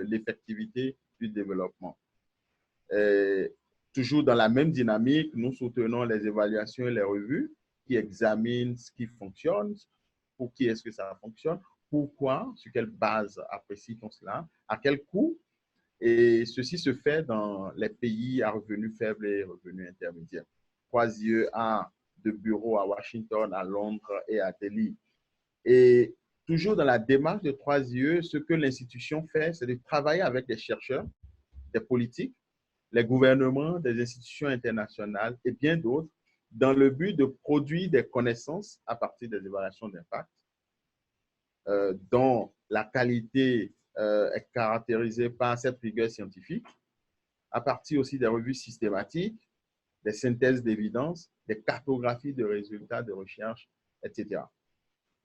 l'effectivité du développement. Toujours dans la même dynamique, nous soutenons les évaluations et les revues qui examinent ce qui fonctionne, pour qui est-ce que ça fonctionne, pourquoi, sur quelle base apprécie-t-on cela, à quel coût, et ceci se fait dans les pays à revenus faibles et revenus intermédiaires. 3IE a de bureaux à Washington, à Londres et à Delhi. Et toujours dans la démarche de 3IE, ce que l'institution fait, c'est de travailler avec des chercheurs, des politiques, les gouvernements, des institutions internationales et bien d'autres, dans le but de produire des connaissances à partir des évaluations d'impact, dont la qualité est caractérisée par cette rigueur scientifique, à partir aussi des revues systématiques, des synthèses d'évidence, des cartographies de résultats de recherche, etc.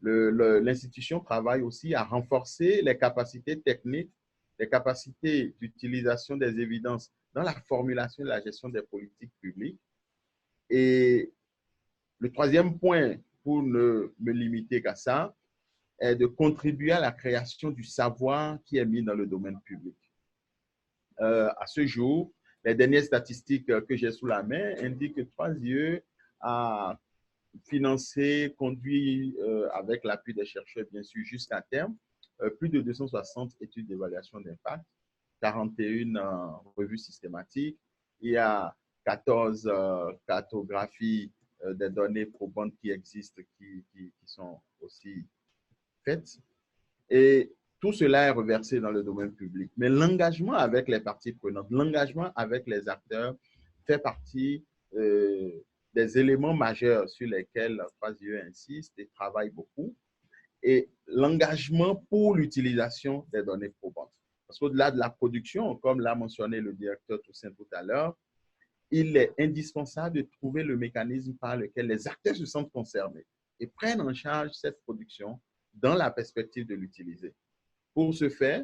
L'institution travaille aussi à renforcer les capacités techniques, les capacités d'utilisation des évidences dans la formulation et la gestion des politiques publiques. Et le troisième point, pour ne me limiter qu'à ça, est de contribuer à la création du savoir qui est mis dans le domaine public. À ce jour, les dernières statistiques que j'ai sous la main indiquent que 3IE a financé, conduit avec l'appui des chercheurs, bien sûr, jusqu'à terme, plus de 260 études d'évaluation d'impact, 41 revues systématiques. Il y a 14 cartographies des données probantes qui existent, qui sont aussi faites. Et tout cela est reversé dans le domaine public. Mais l'engagement avec les parties prenantes, l'engagement avec les acteurs fait partie des éléments majeurs sur lesquels 3IE insiste et travaille beaucoup. Et l'engagement pour l'utilisation des données probantes. Parce qu'au-delà de la production, comme l'a mentionné le directeur Toussaint tout à l'heure, il est indispensable de trouver le mécanisme par lequel les acteurs se sentent concernés et prennent en charge cette production dans la perspective de l'utiliser. Pour ce faire,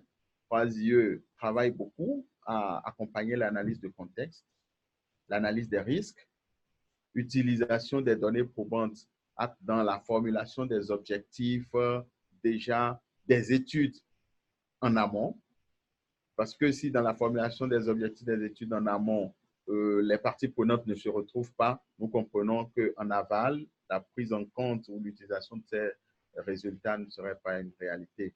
3IE travaille beaucoup à accompagner l'analyse de contexte, l'analyse des risques, utilisation des données probantes dans la formulation des objectifs, déjà des études en amont. Parce que si dans la formulation des objectifs des études en amont, les parties prenantes ne se retrouvent pas, nous comprenons qu'en aval, la prise en compte ou l'utilisation de ces résultats ne serait pas une réalité.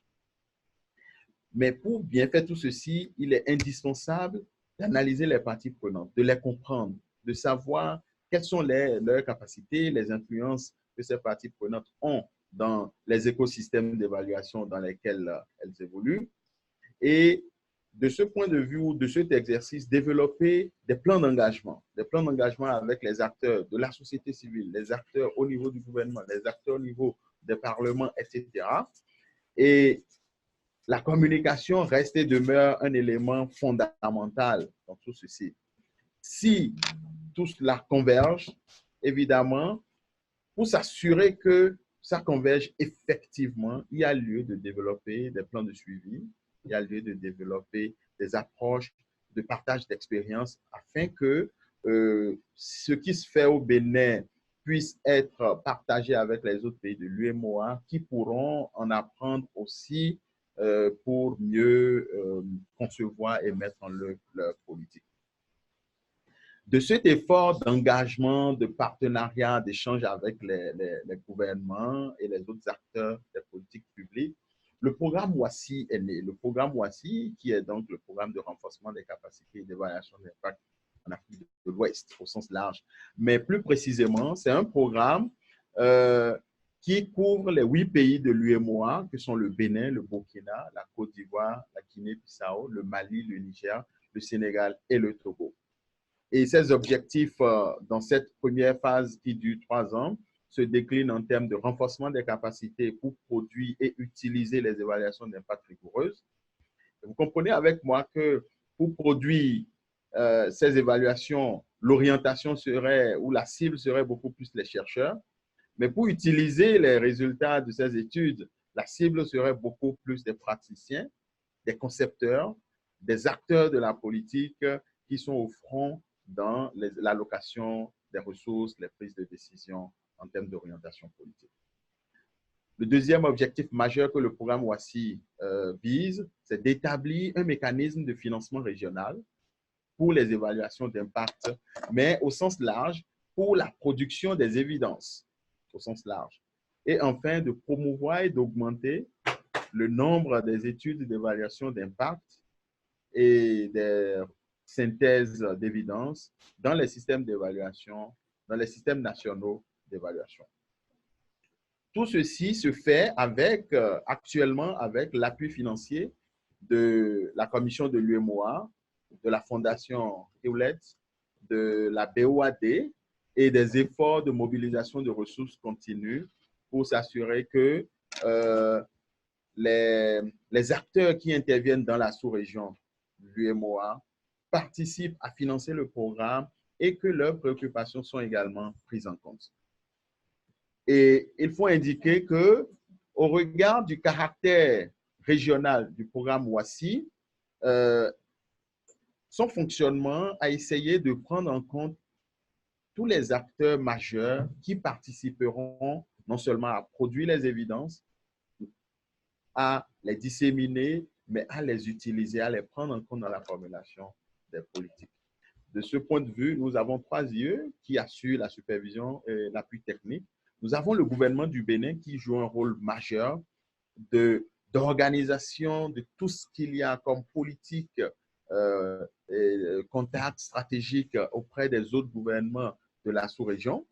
Mais pour bien faire tout ceci, il est indispensable d'analyser les parties prenantes, de les comprendre, de savoir quelles sont leurs capacités, les influences que ces parties prenantes ont dans les écosystèmes d'évaluation dans lesquels elles évoluent. Et de ce point de vue ou de cet exercice, développer des plans d'engagement avec les acteurs de la société civile, les acteurs au niveau du gouvernement, les acteurs au niveau des parlements, etc. Et la communication reste et demeure un élément fondamental dans tout ceci. Si tout cela converge, évidemment, pour s'assurer que ça converge effectivement, il y a lieu de développer des plans de suivi, il y a lieu de développer des approches de partage d'expérience afin que ce qui se fait au Bénin puisse être partagé avec les autres pays de l'UEMOA qui pourront en apprendre aussi pour mieux concevoir et mettre en œuvre leur politique. De cet effort d'engagement, de partenariat, d'échange avec les gouvernements et les autres acteurs des politiques publiques, le programme WASSI est né. Le programme WASSI, qui est donc le programme de renforcement des capacités d'évaluation d'impact en Afrique de l'Ouest, au sens large. Mais plus précisément, c'est un programme qui couvre les 8 pays de l'UEMOA, que sont le Bénin, le Burkina, la Côte d'Ivoire, la Guinée-Bissau, le Mali, le Niger, le Sénégal et le Togo. Et ces objectifs, dans cette première phase qui dure 3 ans, se décline en termes de renforcement des capacités pour produire et utiliser les évaluations d'impact rigoureuses. Vous comprenez avec moi que pour produire ces évaluations, l'orientation serait, ou la cible serait beaucoup plus les chercheurs, mais pour utiliser les résultats de ces études, la cible serait beaucoup plus des praticiens, des concepteurs, des acteurs de la politique qui sont au front dans l'allocation des ressources, les prises de décision en termes d'orientation politique. Le deuxième objectif majeur que le programme WASSI vise, c'est d'établir un mécanisme de financement régional pour les évaluations d'impact, mais au sens large, pour la production des évidences, au sens large. Et enfin, de promouvoir et d'augmenter le nombre des études d'évaluation d'impact et des synthèses d'évidence dans les systèmes d'évaluation, dans les systèmes nationaux d'évaluation. Tout ceci se fait avec, actuellement avec l'appui financier de la commission de l'UMOA, de la Fondation Hewlett, de la BOAD et des efforts de mobilisation de ressources continues pour s'assurer que les acteurs qui interviennent dans la sous-région de l'UMOA participent à financer le programme et que leurs préoccupations sont également prises en compte. Et il faut indiquer que, au regard du caractère régional du programme WASSI, son fonctionnement a essayé de prendre en compte tous les acteurs majeurs qui participeront non seulement à produire les évidences, à les disséminer, mais à les utiliser, à les prendre en compte dans la formulation des politiques. De ce point de vue, nous avons 3 yeux qui assurent la supervision et l'appui technique. Nous avons le gouvernement du Bénin qui joue un rôle majeur d'organisation de tout ce qu'il y a comme politique et contact stratégique auprès des autres gouvernements de la sous-région.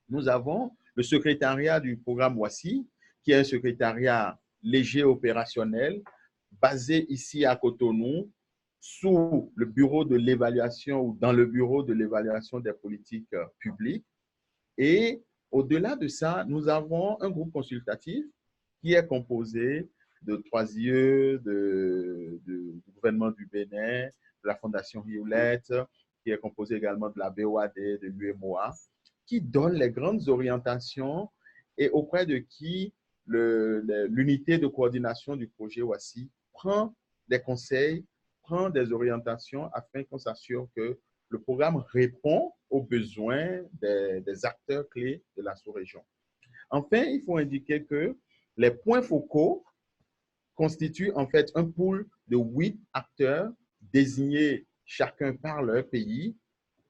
Nous avons le secrétariat du programme WASSI, qui est un secrétariat léger opérationnel, basé ici à Cotonou, sous le bureau de l'évaluation ou dans le bureau de l'évaluation des politiques publiques. Et au-delà de ça, nous avons un groupe consultatif qui est composé de 3 yeux, du gouvernement du Bénin, de la Fondation Hewlett, qui est composé également de la BOAD, de l'UMOA, qui donne les grandes orientations et auprès de qui l'unité de coordination du projet WASSI prend des conseils, prend des orientations afin qu'on s'assure que le programme répond aux besoins des acteurs clés de la sous-région. Enfin, il faut indiquer que les points focaux constituent en fait un pool de 8 acteurs désignés chacun par leur pays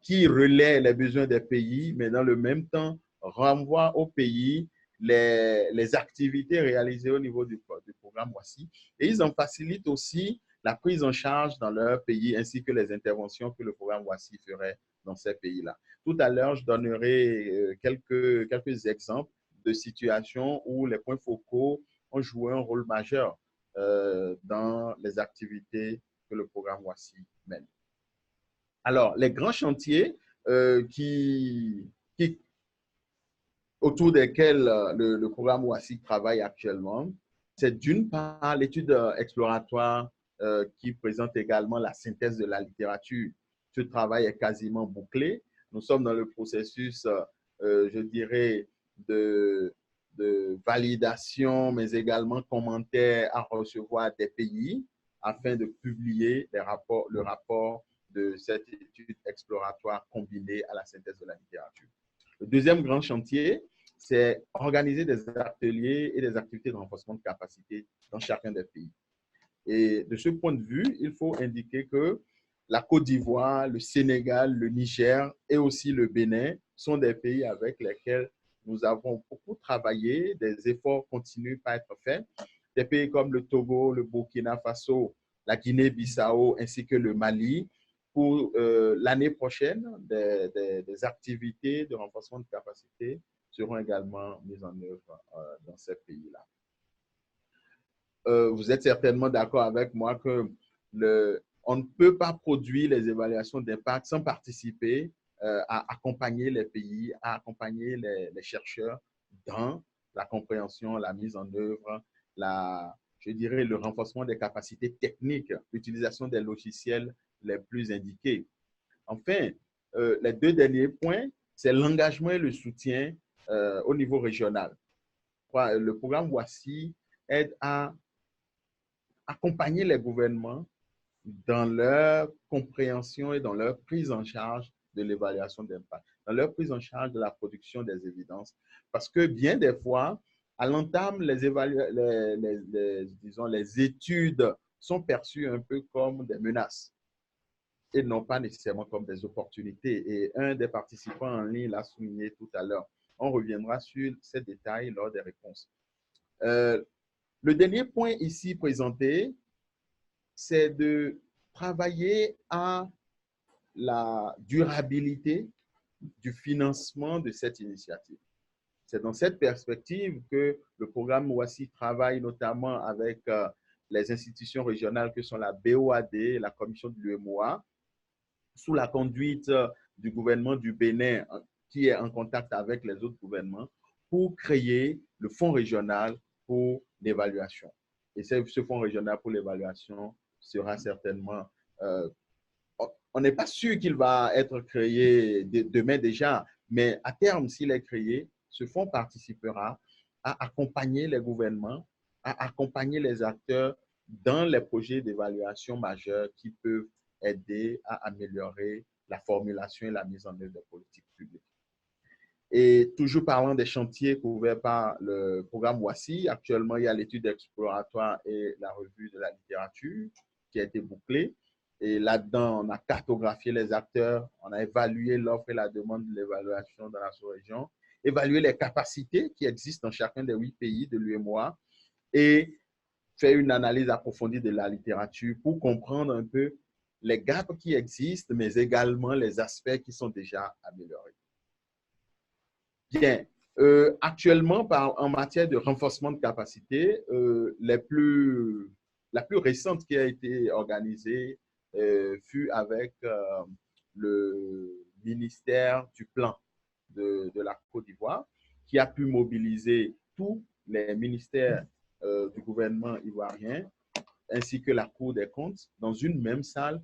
qui relaient les besoins des pays, mais dans le même temps renvoient au pays les activités réalisées au niveau du programme WASSI. Et ils en facilitent aussi la prise en charge dans leur pays ainsi que les interventions que le programme WASSI ferait dans ces pays-là. Tout à l'heure, je donnerai quelques exemples de situations où les points focaux ont joué un rôle majeur dans les activités que le programme WASSI mène. Alors, les grands chantiers autour desquels le programme WASSI travaille actuellement, c'est d'une part l'étude exploratoire qui présente également la synthèse de la littérature. Ce travail est quasiment bouclé. Nous sommes dans le processus, je dirais, de validation, mais également commentaires à recevoir des pays afin de publier le rapport de cette étude exploratoire combinée à la synthèse de la littérature. Le deuxième grand chantier, c'est organiser des ateliers et des activités de renforcement de capacité dans chacun des pays. Et de ce point de vue, il faut indiquer que la Côte d'Ivoire, le Sénégal, le Niger et aussi le Bénin sont des pays avec lesquels nous avons beaucoup travaillé, des efforts continuent à être faits. Des pays comme le Togo, le Burkina Faso, la Guinée-Bissau ainsi que le Mali. Pour l'année prochaine, des activités de renforcement de capacité seront également mises en œuvre dans ces pays-là. Vous êtes certainement d'accord avec moi que on ne peut pas produire les évaluations d'impact sans participer à accompagner les pays, à accompagner les chercheurs dans la compréhension, la mise en œuvre, je dirais le renforcement des capacités techniques, l'utilisation des logiciels les plus indiqués. Enfin, les deux derniers points, c'est l'engagement et le soutien au niveau régional. Le programme WASSI aide à accompagner les gouvernements dans leur compréhension et dans leur prise en charge de l'évaluation d'impact, dans leur prise en charge de la production des évidences. Parce que bien des fois, à l'entame, disons, les études sont perçues un peu comme des menaces et non pas nécessairement comme des opportunités. Et un des participants en ligne l'a souligné tout à l'heure. On reviendra sur ces détails lors des réponses. Le dernier point ici présenté, c'est de travailler à la durabilité du financement de cette initiative. C'est dans cette perspective que le programme WASSI travaille notamment avec les institutions régionales que sont la BOAD, la commission de l'UEMOA, sous la conduite du gouvernement du Bénin, qui est en contact avec les autres gouvernements, pour créer le fonds régional pour l'évaluation. Et ce fonds régional pour l'évaluation sera certainement, on n'est pas sûr qu'il va être créé demain déjà, mais à terme, s'il est créé, ce fonds participera à accompagner les gouvernements, à accompagner les acteurs dans les projets d'évaluation majeurs qui peuvent aider à améliorer la formulation et la mise en œuvre des politiques publiques. Et toujours parlant des chantiers couverts par le programme WASSI, actuellement, il y a l'étude exploratoire et la revue de la littérature qui a été bouclée. Et là-dedans, on a cartographié les acteurs, on a évalué l'offre et la demande de l'évaluation dans la sous-région, évalué les capacités qui existent dans chacun des 8 pays de l'UEMOA et fait une analyse approfondie de la littérature pour comprendre un peu les gaps qui existent, mais également les aspects qui sont déjà améliorés. Bien, actuellement, en matière de renforcement de capacité, la plus récente qui a été organisée fut avec le ministère du Plan de la Côte d'Ivoire, qui a pu mobiliser tous les ministères du gouvernement ivoirien, ainsi que la Cour des comptes, dans une même salle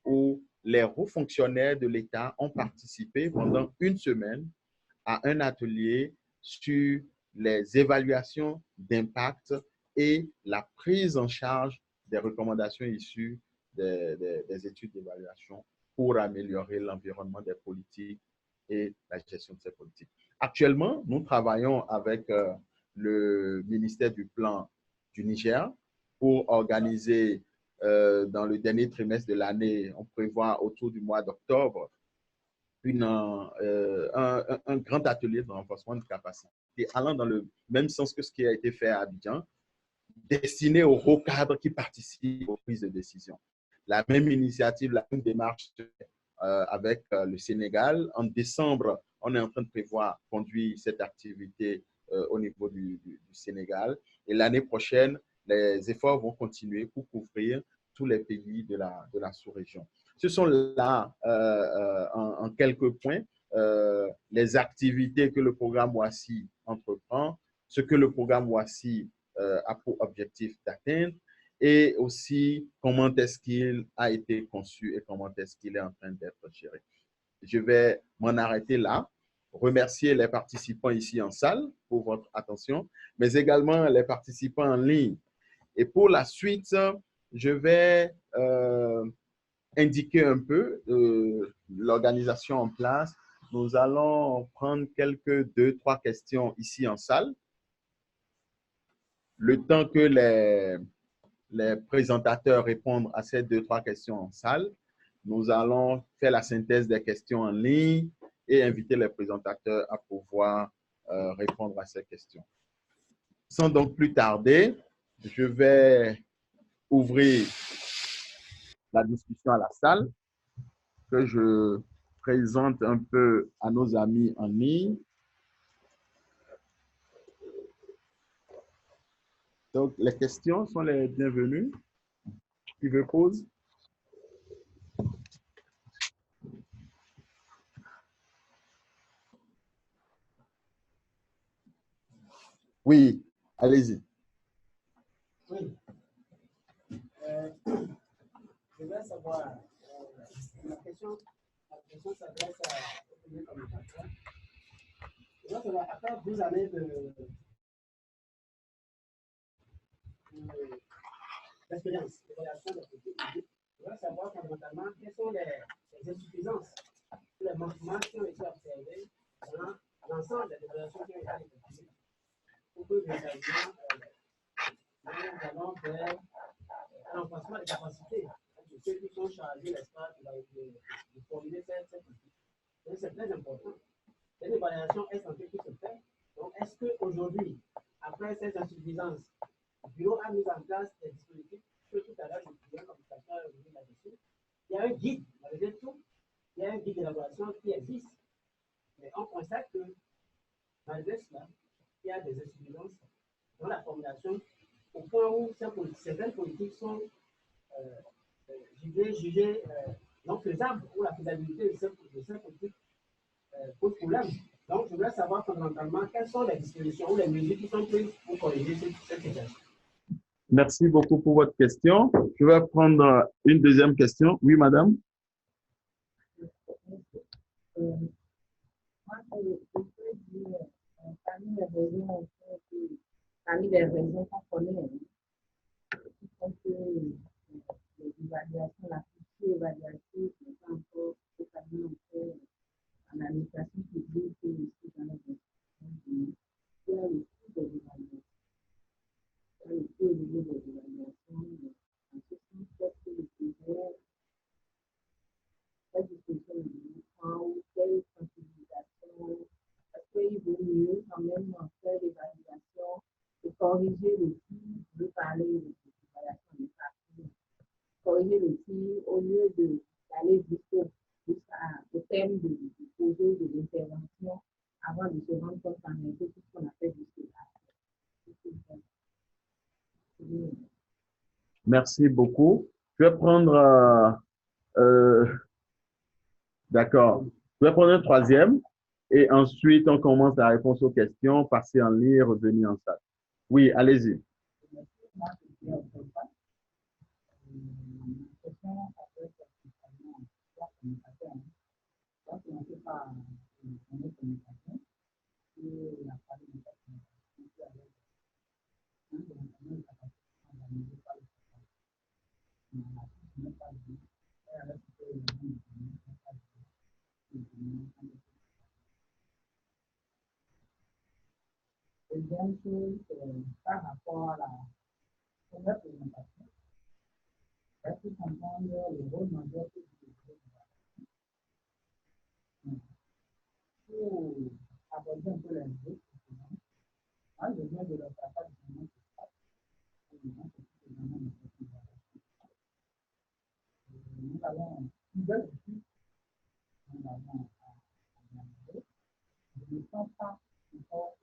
où les hauts fonctionnaires de l'État ont participé pendant une semaine à un atelier sur les évaluations d'impact et la prise en charge des recommandations issues des études d'évaluation pour améliorer l'environnement des politiques et la gestion de ces politiques. Actuellement, nous travaillons avec le ministère du Plan du Niger pour organiser dans le dernier trimestre de l'année, on prévoit autour du mois d'octobre, un grand atelier de renforcement de capacité allant dans le même sens que ce qui a été fait à Abidjan, destiné aux hauts cadres qui participent aux prises de décision. La même initiative, la même démarche avec le Sénégal. En décembre, on est en train de prévoir conduire cette activité au niveau du Sénégal. Et l'année prochaine, les efforts vont continuer pour couvrir tous les pays de la sous-région. Ce sont là, en quelques points, les activités que le programme WASSI entreprend, ce que le programme WASSI a pour objectif d'atteindre et aussi comment est-ce qu'il a été conçu et comment est-ce qu'il est en train d'être géré. Je vais m'en arrêter là, remercier les participants ici en salle pour votre attention, mais également les participants en ligne. Et pour la suite, je vais indiquer un peu l'organisation en place. Nous allons prendre quelques 2-3 questions ici en salle. Le temps que les présentateurs répondent à ces 2-3 questions en salle, nous allons faire la synthèse des questions en ligne et inviter les présentateurs à pouvoir répondre à ces questions. Sans donc plus tarder, je vais ouvrir la discussion à la salle, que je présente un peu à nos amis en ligne. Donc, les questions sont les bienvenues. Qui veut poser? Oui, allez-y. Oui. Je voudrais savoir, la question s'adresse au premier communicateur. Je voudrais savoir, après 12 années d'expérience, d'évaluation de la politique publique, je voudrais savoir fondamentalement quelles sont les insuffisances, les manquements qui ont été observés dans l'ensemble des évaluations qui ont été effectuées pour que véritablement nous allons vers un renforcement des capacités de ceux qui sont chargés, n'est-ce pas, de formuler cette politique. Donc, c'est très important. Cette évaluation est censée tout se faire. Donc, est-ce qu'aujourd'hui, après cette insuffisance, le bureau a mis en place des dispositifs que tout à l'heure, je disais, comme quelqu'un est revenu là-dessus. Il y a un guide, malgré tout, il y a un guide d'élaboration qui existe. Mais on constate que, malgré cela, il y a des insuffisances dans la formulation, au point où certaines politiques sont jugées non faisables, ou la faisabilité de ces politiques pose problème. Donc, je voudrais savoir fondamentalement quelles sont les dispositions ou les mesures qui sont prises pour corriger cette situation. Merci beaucoup pour votre question. Je vais prendre une deuxième question. Oui, madame. Parmi les raisons qu'on connaît, qui font que les évaluations, la future évaluation n'est pas encore totalement fait en administration publique et aussi dans les institutions. Il y a le coût de l'évaluation. Il y a le coût élevé de l'évaluation. En ce sens, est-ce que le sujet, cette discussion ou quelle sensibilisation, est-ce qu'il vaut mieux quand même faire l'évaluation et corriger le tir, je veux parler de l'évaluation des parties, corriger le tir au lieu d'aller jusqu'au thème de poser de l'intervention avant de se rendre compte en effet tout ce qu'on a fait jusque-là. Merci beaucoup. Je vais prendre, d'accord. Je vais prendre un troisième et ensuite on commence la réponse aux questions, passer en ligne et revenir en salle. Oui, allez-y. Deuxième chose, par rapport à la première présentation, est-ce que comprendre le rôle majeur que vous avez pour aborder un peu les autres questions? Moi, je viens de leur partage de mon nous avons plusieurs études, nous avons analysé, je ne sens pas encore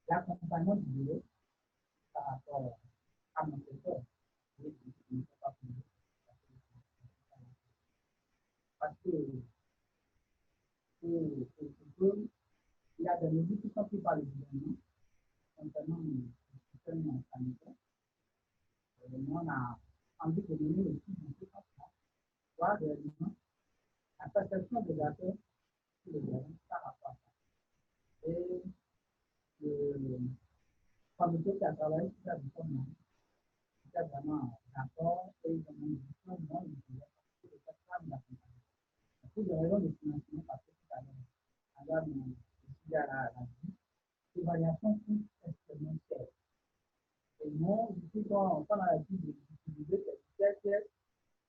l'accompagnement du bureau par rapport à mon secteur. Parce que il y a des mesures qui sont prises par le gouvernement concernant le système sanitaire. Nous, on a envie de donner aussi un peu comme ça, voir réellement la perception des acteurs sur le terrain par rapport à ça. Et le comité qui a travaillé sur la réforme, était vraiment d'accord et ils ont une vision non linéaire sur le programme d'accompagnement. Pour des raisons de financement, parce que tout à l'heure, madame, je suis à la vie, l'évaluation coûte extrêmement cher. Et non, du coup, quand on a dit d'utiliser cette pièce,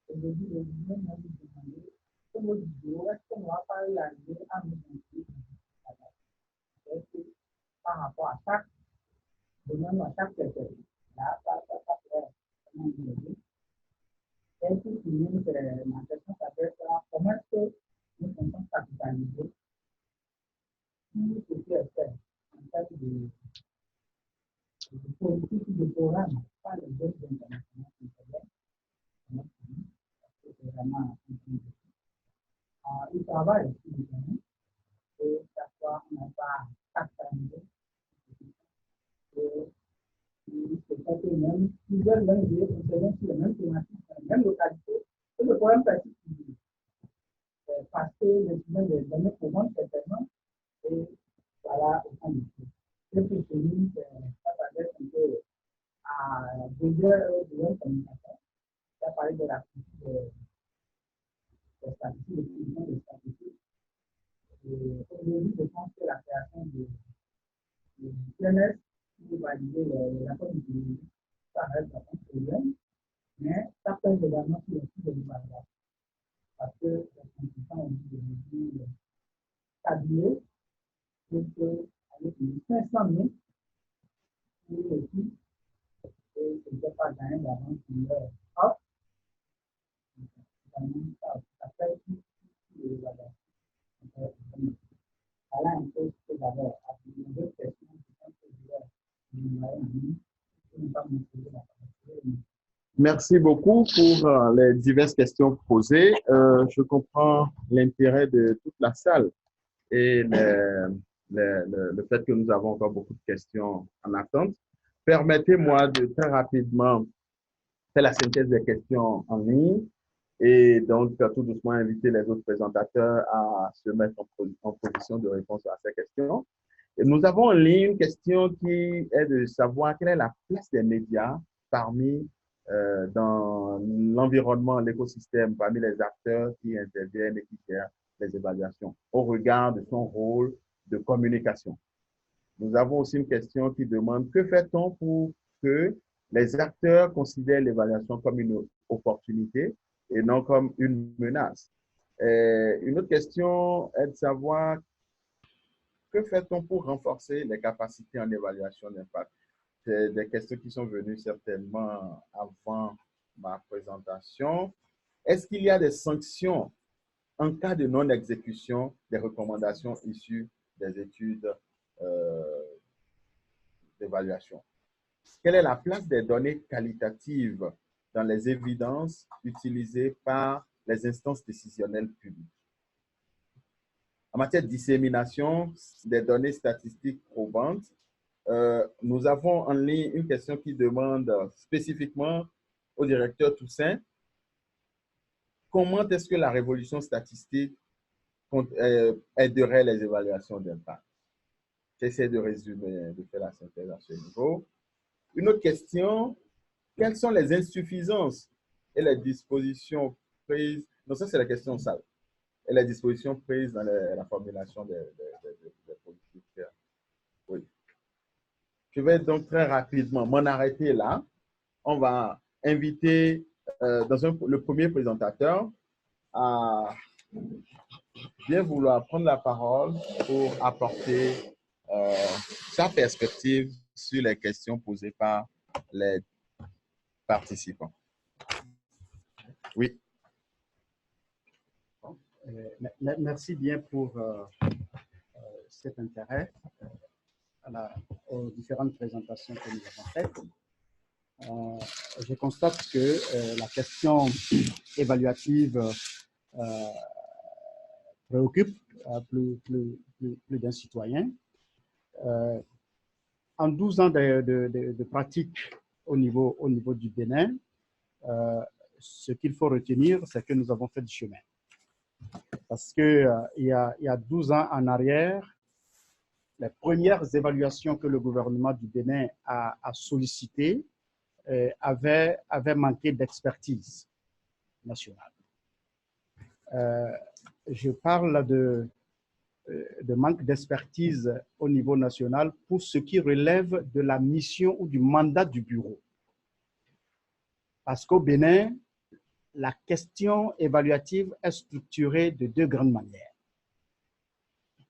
aujourd'hui, les gens m'ont demandé, comme au bureau, est-ce qu'on ne va pas y arriver à nous montrer par rapport à chaque domaine, à chaque secteur. Là, ça pourrait vraiment nous aider. Et puis, ma question s'appelle comment est-ce que nous pouvons capitaliser tout ce qui est fait en termes de politique de programme, pas les jeunes internationaux qui sont c'est vraiment un il travaille sur le terrain et ça fois, on n'a pas capitalisé. C'est ça que même plusieurs langues interviennent sur les mêmes thématiques, dans les mêmes localités. Et le problème persiste toujours. Parce que les students des données commencent certainement et voilà, autant de choses. Et pour celui, ça s'adresse un peu à plusieurs communicateurs. Ça parlé de la culture des statistiques, de l'utilisation des statistiques. Aujourd'hui, je pense que la création de CNS pour valider les rapports du ça reste un problème, mais ça pèse également sur le coût de l'évaluation. Parce que les consultants ont dit aujourd'hui tablés, donc avec 500 000 pour l'équipe, et ce n'était pas gagné d'avance pour leur offre. Ça fait tout l'évaluation. Voilà un peu ce que d'abord, à d'autres questions qui sont Merci beaucoup pour les diverses questions posées. Je comprends l'intérêt de toute la salle et le fait que nous avons encore beaucoup de questions en attente. Permettez-moi de très rapidement faire la synthèse des questions en ligne et donc tout doucement inviter les autres présentateurs à se mettre en position de réponse à ces questions. Et nous avons en ligne une question qui est de savoir quelle est la place des médias parmi dans l'environnement, l'écosystème, parmi les acteurs qui interviennent et qui gèrent les évaluations, au regard de son rôle de communication. Nous avons aussi une question qui demande que fait-on pour que les acteurs considèrent l'évaluation comme une opportunité et non comme une menace. Une autre question est de savoir que fait-on pour renforcer les capacités en évaluation d'impact. C'est des questions qui sont venues certainement avant ma présentation. Est-ce qu'il y a des sanctions en cas de non-exécution des recommandations issues des études d'évaluation? Quelle est la place des données qualitatives dans les évidences utilisées par les instances décisionnelles publiques? En matière de dissémination des données statistiques probantes, nous avons en ligne une question qui demande spécifiquement au directeur Toussaint comment est-ce que la révolution statistique aiderait les évaluations d'impact. J'essaie de résumer, de faire la synthèse à ce niveau. Une autre question, quelles sont les insuffisances et les dispositions prises, non, ça c'est la question sale, et les dispositions prises dans la formulation des politiques. Oui. Je vais donc très rapidement m'en arrêter là. On va inviter le premier présentateur à bien vouloir prendre la parole pour apporter sa perspective sur les questions posées par les participants. Oui. Merci bien pour cet intérêt aux différentes présentations que nous avons faites. Je constate que la question évaluative préoccupe plus d'un citoyen. En 12 ans de pratique au niveau du Bénin, ce qu'il faut retenir, c'est que nous avons fait du chemin. Parce qu'il y a 12 ans en arrière, les premières évaluations que le gouvernement du Bénin a sollicitées avaient manqué d'expertise nationale. Je parle de manque d'expertise au niveau national pour ce qui relève de la mission ou du mandat du bureau. Parce qu'au Bénin, la question évaluative est structurée de deux grandes manières.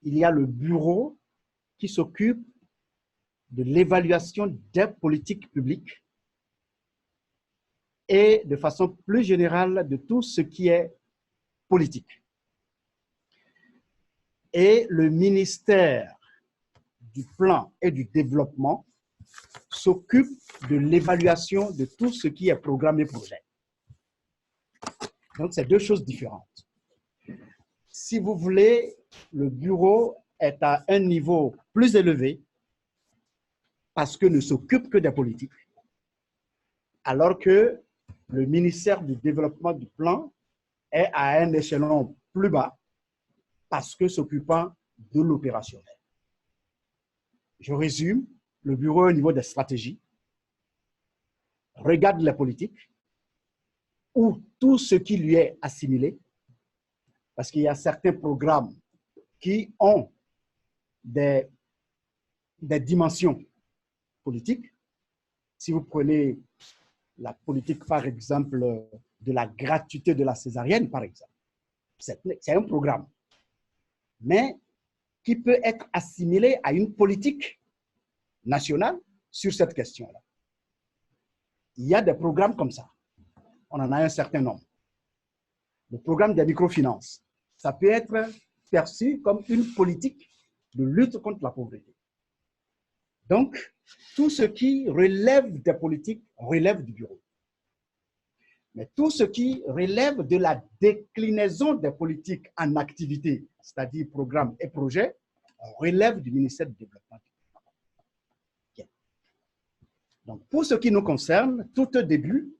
Il y a le bureau qui s'occupe de l'évaluation des politiques publiques et de façon plus générale de tout ce qui est politique. Et le ministère du Plan et du Développement s'occupe de l'évaluation de tout ce qui est programme et projet. Donc, c'est deux choses différentes. Si vous voulez, le bureau est à un niveau plus élevé parce que ne s'occupe que des politiques, alors que le ministère du Développement du Plan est à un échelon plus bas parce que s'occupant de l'opérationnel. Je résume, le bureau au niveau des stratégies regarde les politiques ou tout ce qui lui est assimilé, parce qu'il y a certains programmes qui ont des dimensions politiques. Si vous prenez la politique, par exemple, de la gratuité de la césarienne, par exemple, c'est un programme, mais qui peut être assimilé à une politique nationale sur cette question-là. Il y a des programmes comme ça. On en a un certain nombre. Le programme des microfinances, ça peut être perçu comme une politique de lutte contre la pauvreté. Donc, tout ce qui relève des politiques relève du bureau. Mais tout ce qui relève de la déclinaison des politiques en activité, c'est-à-dire programmes et projets, relève du ministère du Développement. Donc, pour ce qui nous concerne, tout au début,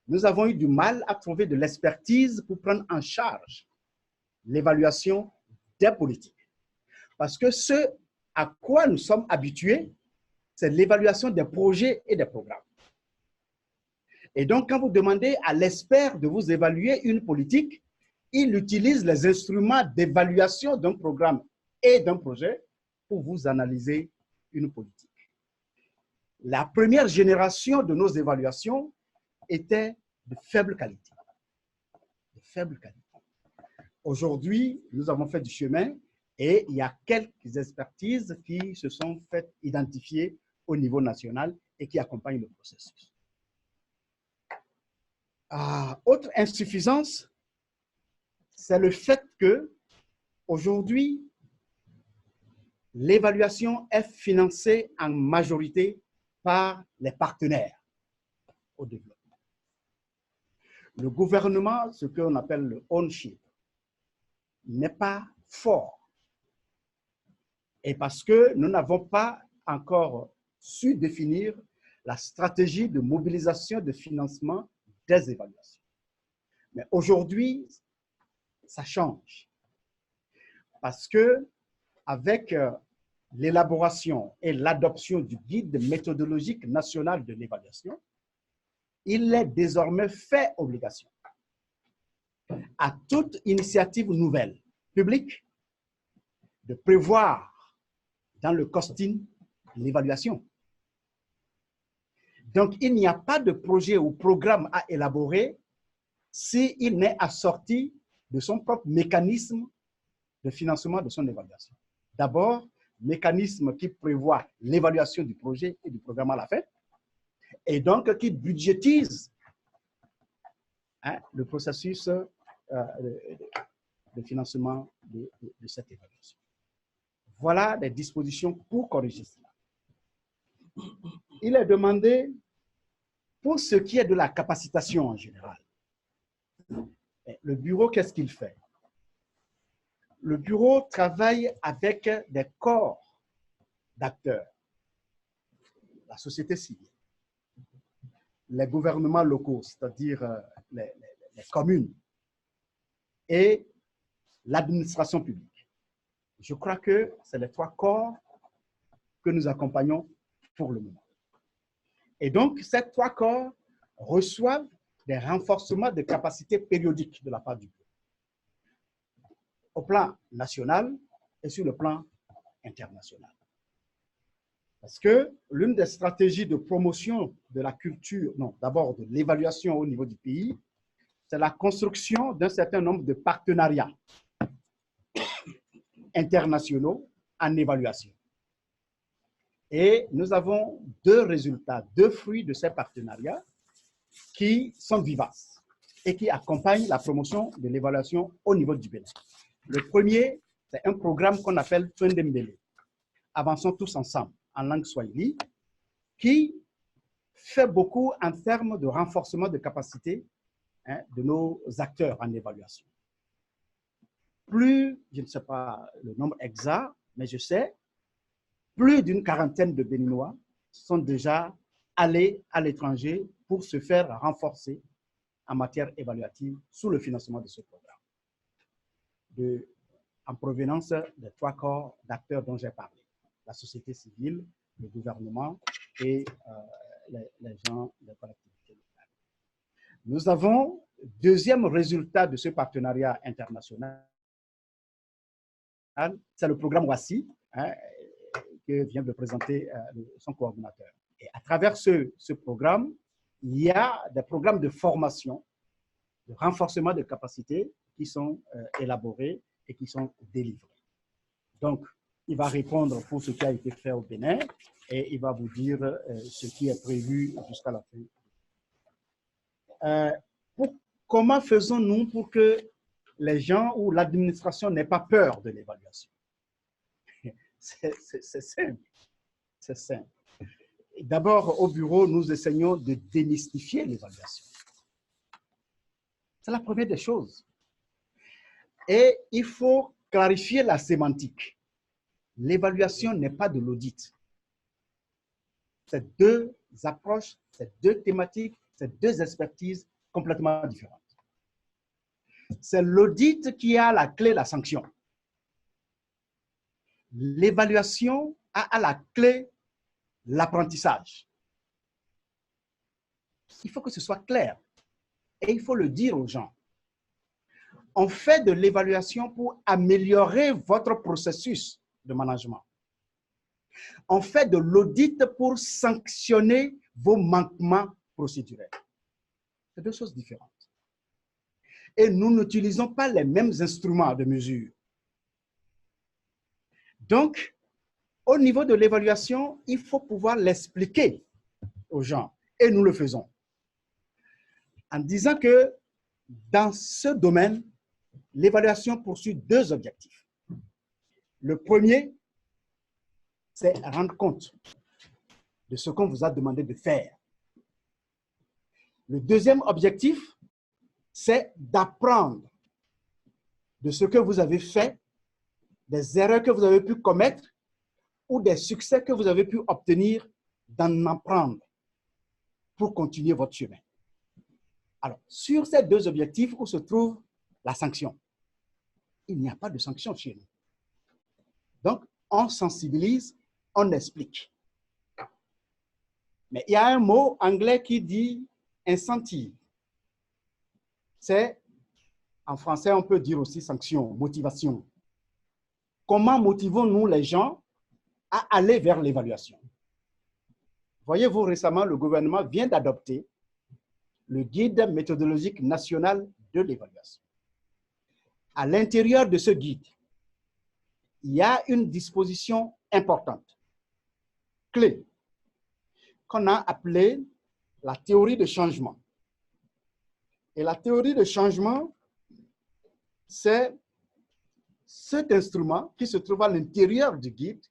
nous avons eu du mal à trouver de l'expertise pour prendre en charge l'évaluation des politiques. Parce que ce à quoi nous sommes habitués, c'est l'évaluation des projets et des programmes. Et donc, quand vous demandez à l'expert de vous évaluer une politique, il utilise les instruments d'évaluation d'un programme et d'un projet pour vous analyser une politique. La première génération de nos évaluations était de faible qualité. De faible qualité. Aujourd'hui, nous avons fait du chemin et il y a quelques expertises qui se sont faites identifier au niveau national et qui accompagnent le processus. Autre insuffisance, c'est le fait que aujourd'hui, l'évaluation est financée en majorité par les partenaires au développement. Le gouvernement, ce qu'on appelle le ownership, n'est pas fort. Et parce que nous n'avons pas encore su définir la stratégie de mobilisation de financement des évaluations. Mais aujourd'hui, ça change. Parce que avec l'élaboration et l'adoption du guide méthodologique national de l'évaluation, il est désormais fait obligation à toute initiative nouvelle, publique, de prévoir dans le costing l'évaluation. Donc, il n'y a pas de projet ou programme à élaborer s'il n'est assorti de son propre mécanisme de financement de son évaluation. D'abord, mécanisme qui prévoit l'évaluation du projet et du programme à la fin, et donc qui budgétise le processus de financement de cette évaluation. Voilà les dispositions pour corriger cela. Il est demandé, pour ce qui est de la capacitation en général, le bureau, qu'est-ce qu'il fait? Le bureau travaille avec des corps d'acteurs, la société civile, les gouvernements locaux, c'est-à-dire les communes, et l'administration publique. Je crois que c'est les trois corps que nous accompagnons pour le moment. Et donc, ces trois corps reçoivent des renforcements de capacités périodiques de la part du bureau, au plan national et sur le plan international. Parce que l'une des stratégies de promotion de la culture, non, d'abord de l'évaluation au niveau du pays, c'est la construction d'un certain nombre de partenariats internationaux en évaluation. Et nous avons deux résultats, deux fruits de ces partenariats qui sont vivaces et qui accompagnent la promotion de l'évaluation au niveau du Bénin. Le premier, c'est un programme qu'on appelle Twendembele, Avançons tous ensemble, en langue swahili, qui fait beaucoup en termes de renforcement de capacité de nos acteurs en évaluation. plus, je ne sais pas le nombre exact, mais je sais, plus d'une quarantaine de Béninois sont déjà allés à l'étranger pour se faire renforcer en matière évaluative sous le financement de ce programme, en provenance des 3 corps d'acteurs dont j'ai parlé, la société civile, le gouvernement et les gens des collectivités locales. Nous avons, deuxième résultat de ce partenariat international, c'est le programme WASSI, que vient de présenter son coordonnateur. Et à travers ce programme, il y a des programmes de formation, de renforcement de capacités qui sont élaborés et qui sont délivrés. Donc, il va répondre pour ce qui a été fait au Bénin et il va vous dire ce qui est prévu jusqu'à la fin. Comment faisons-nous pour que les gens ou l'administration n'aient pas peur de l'évaluation? C'est simple. C'est simple. D'abord, au bureau, nous essayons de démystifier l'évaluation. C'est la première des choses. Et il faut clarifier la sémantique. L'évaluation n'est pas de l'audit. C'est 2 approches, c'est 2 thématiques, c'est 2 expertises complètement différentes. C'est l'audit qui a la clé, la sanction. L'évaluation a à la clé l'apprentissage. Il faut que ce soit clair et il faut le dire aux gens. On fait de l'évaluation pour améliorer votre processus de management. On fait de l'audit pour sanctionner vos manquements procédurels. C'est 2 choses différentes. Et nous n'utilisons pas les mêmes instruments de mesure. Donc, au niveau de l'évaluation, il faut pouvoir l'expliquer aux gens. Et nous le faisons. En disant que dans ce domaine, l'évaluation poursuit 2 objectifs. Le premier, c'est rendre compte de ce qu'on vous a demandé de faire. Le deuxième objectif, c'est d'apprendre de ce que vous avez fait, des erreurs que vous avez pu commettre ou des succès que vous avez pu obtenir, d'en apprendre pour continuer votre chemin. Alors, sur ces 2 objectifs, où se trouve la sanction? Il n'y a pas de sanction chez nous. Donc, on sensibilise, on explique. Mais il y a un mot anglais qui dit incentive. C'est, en français, on peut dire aussi sanction, motivation. Comment motivons-nous les gens à aller vers l'évaluation? Voyez-vous, récemment, le gouvernement vient d'adopter le guide méthodologique national de l'évaluation. À l'intérieur de ce guide, il y a une disposition importante, clé, qu'on a appelée la théorie de changement. Et la théorie de changement, c'est cet instrument qui se trouve à l'intérieur du guide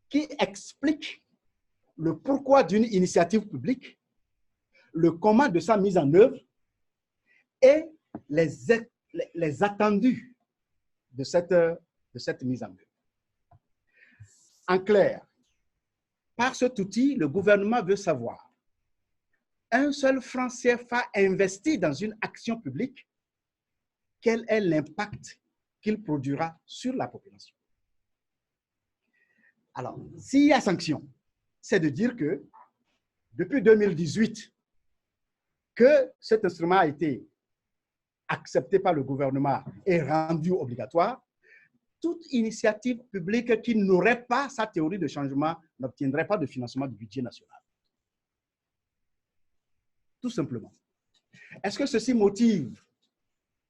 qui explique le pourquoi d'une initiative publique, le comment de sa mise en œuvre et les attendus de cette mise en œuvre. En clair, par cet outil, le gouvernement veut savoir un seul franc CFA investi dans une action publique, quel est l'impact qu'il produira sur la population. Alors, s'il y a sanction, c'est de dire que depuis 2018, que cet instrument a été accepté par le gouvernement et rendu obligatoire, toute initiative publique qui n'aurait pas sa théorie de changement n'obtiendrait pas de financement du budget national. Tout simplement. Est-ce que ceci motive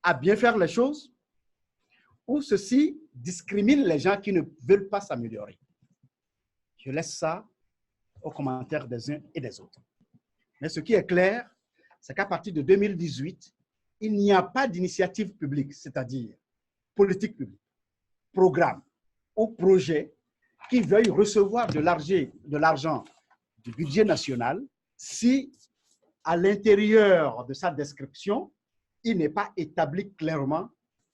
à bien faire les choses ou ceci discrimine les gens qui ne veulent pas s'améliorer? Je laisse ça aux commentaires des uns et des autres. Mais ce qui est clair, c'est qu'à partir de 2018, il n'y a pas d'initiative publique, c'est-à-dire politique publique, programme ou projet qui veuille recevoir de l'argent du budget national si, à l'intérieur de sa description, il n'est pas établi clairement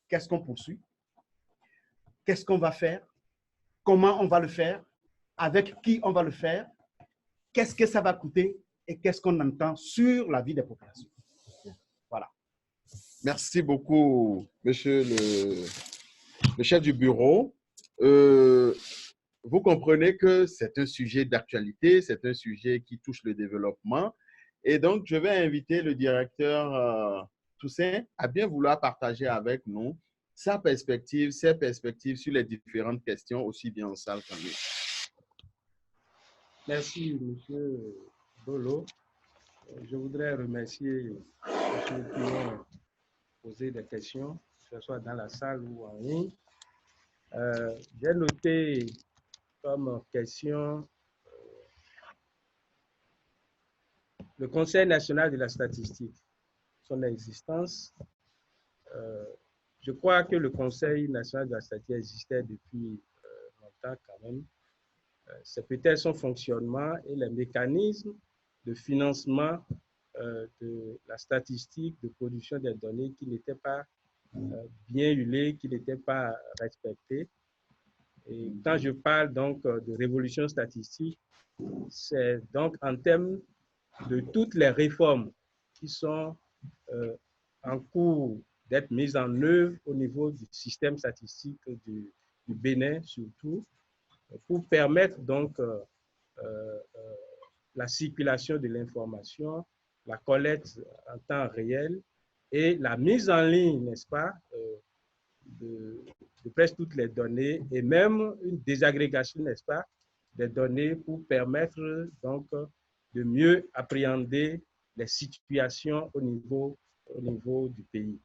qu'est-ce qu'on poursuit, qu'est-ce qu'on va faire, comment on va le faire, avec qui on va le faire, qu'est-ce que ça va coûter et qu'est-ce qu'on entend sur la vie des populations. Voilà. Merci beaucoup, monsieur le chef du bureau. Vous comprenez que c'est un sujet d'actualité, c'est un sujet qui touche le développement. Et donc, je vais inviter le directeur Toussaint à bien vouloir partager avec nous ses perspectives sur les différentes questions, aussi bien en salle qu'en ligne. Merci, M. Bolo. Je voudrais remercier ceux qui ont posé des questions, que ce soit dans la salle ou en ligne. J'ai noté comme question le Conseil national de la statistique, son existence. Je crois que le Conseil national de la statistique existait depuis longtemps quand même. C'est peut-être son fonctionnement et les mécanismes de financement de la statistique, de production des données qui n'étaient pas bien huilés, qui n'étaient pas respectés. Et quand je parle donc de révolution statistique, c'est donc en termes de toutes les réformes qui sont en cours d'être mises en œuvre au niveau du système statistique du Bénin surtout, pour permettre donc la circulation de l'information, la collecte en temps réel et la mise en ligne, n'est-ce pas, de presque toutes les données et même une désagrégation, n'est-ce pas, des données pour permettre donc de mieux appréhender les situations au niveau du pays.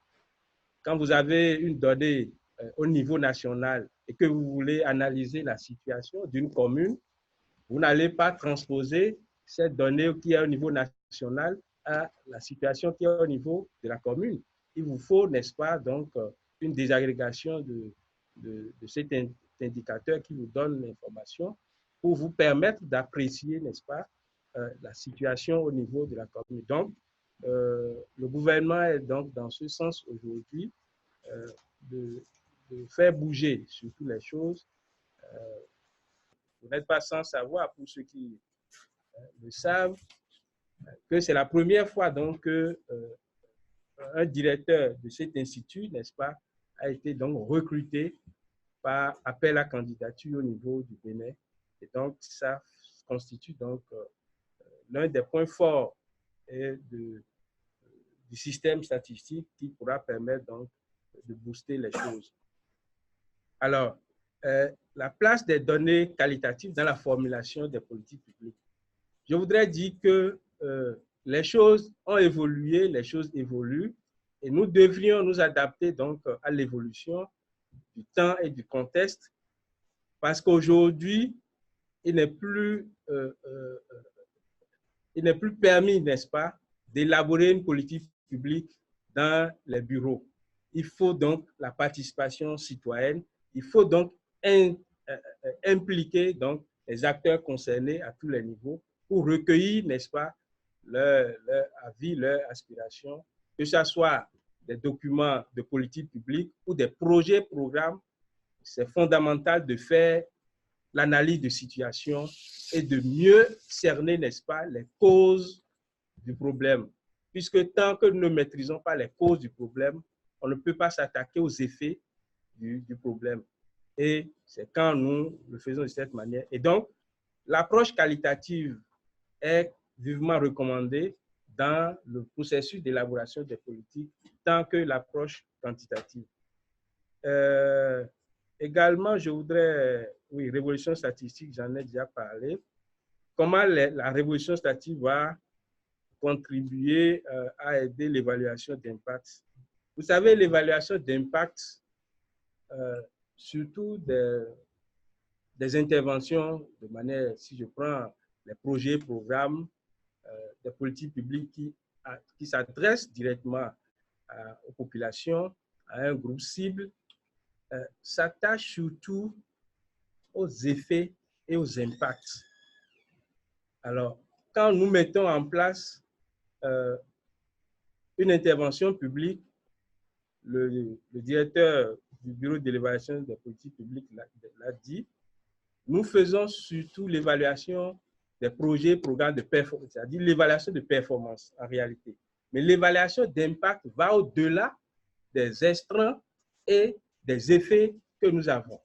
Quand vous avez une donnée au niveau national et que vous voulez analyser la situation d'une commune, vous n'allez pas transposer cette donnée qui est au niveau national à la situation qui est au niveau de la commune. Il vous faut, n'est-ce pas, donc, une désagrégation de cet indicateur qui vous donne l'information pour vous permettre d'apprécier, n'est-ce pas, la situation au niveau de la commune. Donc, le gouvernement est donc dans ce sens aujourd'hui de faire bouger surtout les choses. Vous n'êtes pas sans savoir, pour ceux qui le savent, que c'est la première fois donc que un directeur de cet institut, n'est-ce pas, a été donc recruté par appel à candidature au niveau du Bénin. Et donc, ça constitue donc l'un des points forts du système statistique qui pourra permettre donc de booster les choses. Alors, la place des données qualitatives dans la formulation des politiques publiques. Je voudrais dire que les choses ont évolué, les choses évoluent, et nous devrions nous adapter donc à l'évolution du temps et du contexte, parce qu'aujourd'hui, il n'est plus permis, n'est-ce pas, d'élaborer une politique publique dans les bureaux. Il faut donc la participation citoyenne, il faut donc impliquer donc les acteurs concernés à tous les niveaux pour recueillir, n'est-ce pas, leur avis, leurs aspirations, que ce soit des documents de politique publique ou des projets, programmes. C'est fondamental de faire l'analyse de situation et de mieux cerner, n'est-ce pas, les causes du problème. Puisque tant que nous ne maîtrisons pas les causes du problème, on ne peut pas s'attaquer aux effets du problème. Et c'est quand nous le faisons de cette manière. Et donc, l'approche qualitative est vivement recommandée dans le processus d'élaboration des politiques, tant que l'approche quantitative. Également, je voudrais, oui, révolution statistique, j'en ai déjà parlé. Comment la révolution statistique va contribuer à aider l'évaluation d'impact. Vous savez, l'évaluation d'impact, surtout des interventions de manière, si je prends les projets, programmes, des politiques publiques qui s'adressent directement aux populations, à un groupe cible, s'attache surtout aux effets et aux impacts. Alors, quand nous mettons en place une intervention publique, le directeur du bureau de l'évaluation des politiques publiques l'a dit, nous faisons surtout l'évaluation des projets, programmes de performance, c'est-à-dire l'évaluation de performance en réalité. Mais l'évaluation d'impact va au-delà des extrants et des effets que nous avons.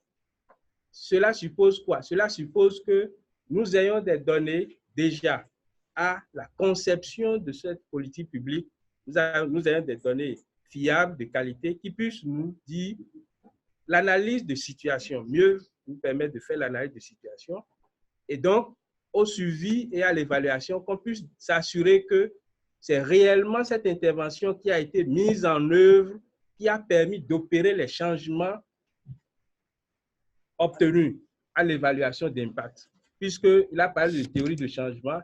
Cela suppose quoi? Cela suppose que nous ayons des données déjà à la conception de cette politique publique. Nous ayons des données fiables, de qualité, qui puissent nous dire l'analyse de situation, mieux nous permettre de faire l'analyse de situation. Et donc, au suivi et à l'évaluation, qu'on puisse s'assurer que c'est réellement cette intervention qui a été mise en œuvre, qui a permis d'opérer les changements obtenus à l'évaluation d'impact. Puisqu'il a parlé de théorie de changement,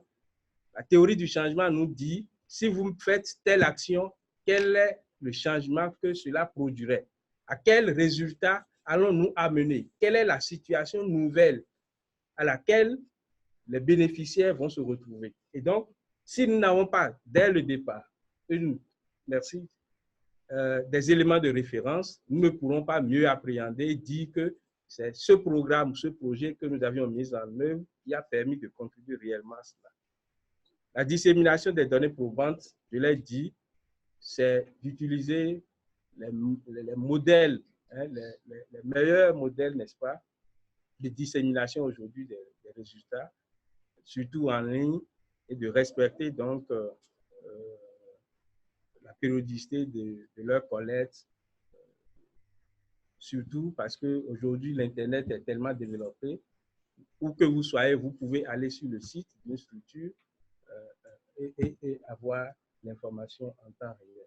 la théorie du changement nous dit, si vous faites telle action, quel est le changement que cela produirait? À quel résultat allons-nous amener? Quelle est la situation nouvelle à laquelle les bénéficiaires vont se retrouver? Et donc, si nous n'avons pas, dès le départ, des éléments de référence, nous ne pourrons pas mieux appréhender et dire que c'est ce programme ou ce projet que nous avions mis en œuvre qui a permis de contribuer réellement à cela. La dissémination des données probantes, je l'ai dit, c'est d'utiliser les modèles, hein, les meilleurs modèles, n'est-ce pas, de dissémination aujourd'hui des résultats, surtout en ligne, et de respecter donc la périodicité de leur collecte, surtout parce qu'aujourd'hui, l'Internet est tellement développé, où que vous soyez, vous pouvez aller sur le site d'une structure et avoir l'information en temps réel.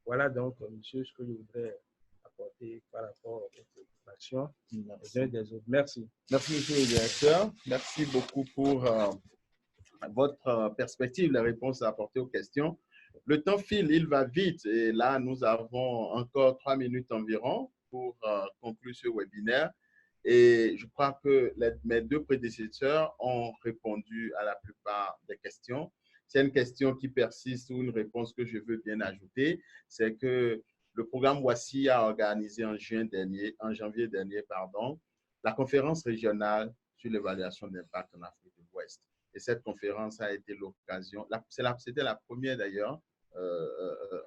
Voilà donc, monsieur, ce que je voudrais apporter par rapport aux préoccupations des uns des autres. Merci. Merci, monsieur le directeur. Merci beaucoup pour votre perspective, les réponses apportées aux questions. Le temps file, il va vite. Et là, nous avons encore 3 minutes environ pour conclure ce webinaire. Et je crois que mes deux prédécesseurs ont répondu à la plupart des questions. C'est une question qui persiste ou une réponse que je veux bien ajouter. C'est que le programme WASSI a organisé en janvier dernier, la conférence régionale sur l'évaluation d'impact en Afrique de l'Ouest. Et cette conférence a été l'occasion, c'était la première d'ailleurs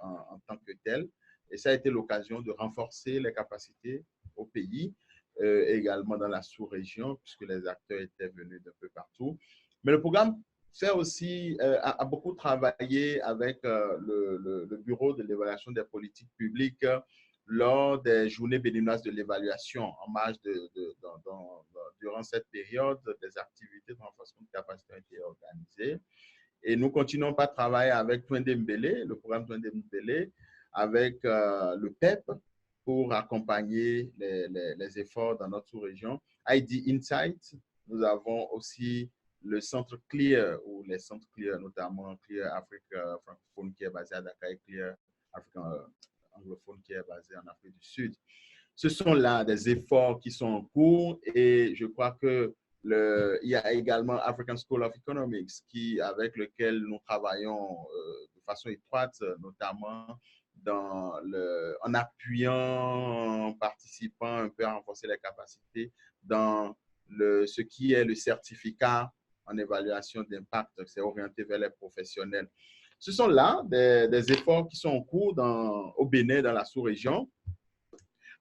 en tant que telle, et ça a été l'occasion de renforcer les capacités au pays, également dans la sous-région, puisque les acteurs étaient venus d'un peu partout. Mais le programme a beaucoup travaillé avec le Bureau de l'évaluation des politiques publiques lors des journées béninoises de l'évaluation. En marge durant cette période, des activités de renforcement de capacité ont été organisées. Et nous continuons par travailler avec Twende Mbele, le programme Twende Mbele, avec le PEP pour accompagner les efforts dans notre sous-région. ID Insight, nous avons aussi le centre CLEAR, ou les centres CLEAR, notamment CLEAR Afrique francophone qui est basé à Dakar et CLEAR Afrique anglophone qui est basé en Afrique du Sud. Ce sont là des efforts qui sont en cours et je crois que il y a également African School of Economics avec lequel nous travaillons de façon étroite, notamment en appuyant, en participant un peu à renforcer les capacités dans ce qui est le certificat en évaluation d'impact, c'est orienté vers les professionnels. Ce sont là des efforts qui sont en cours au Bénin, dans la sous-région.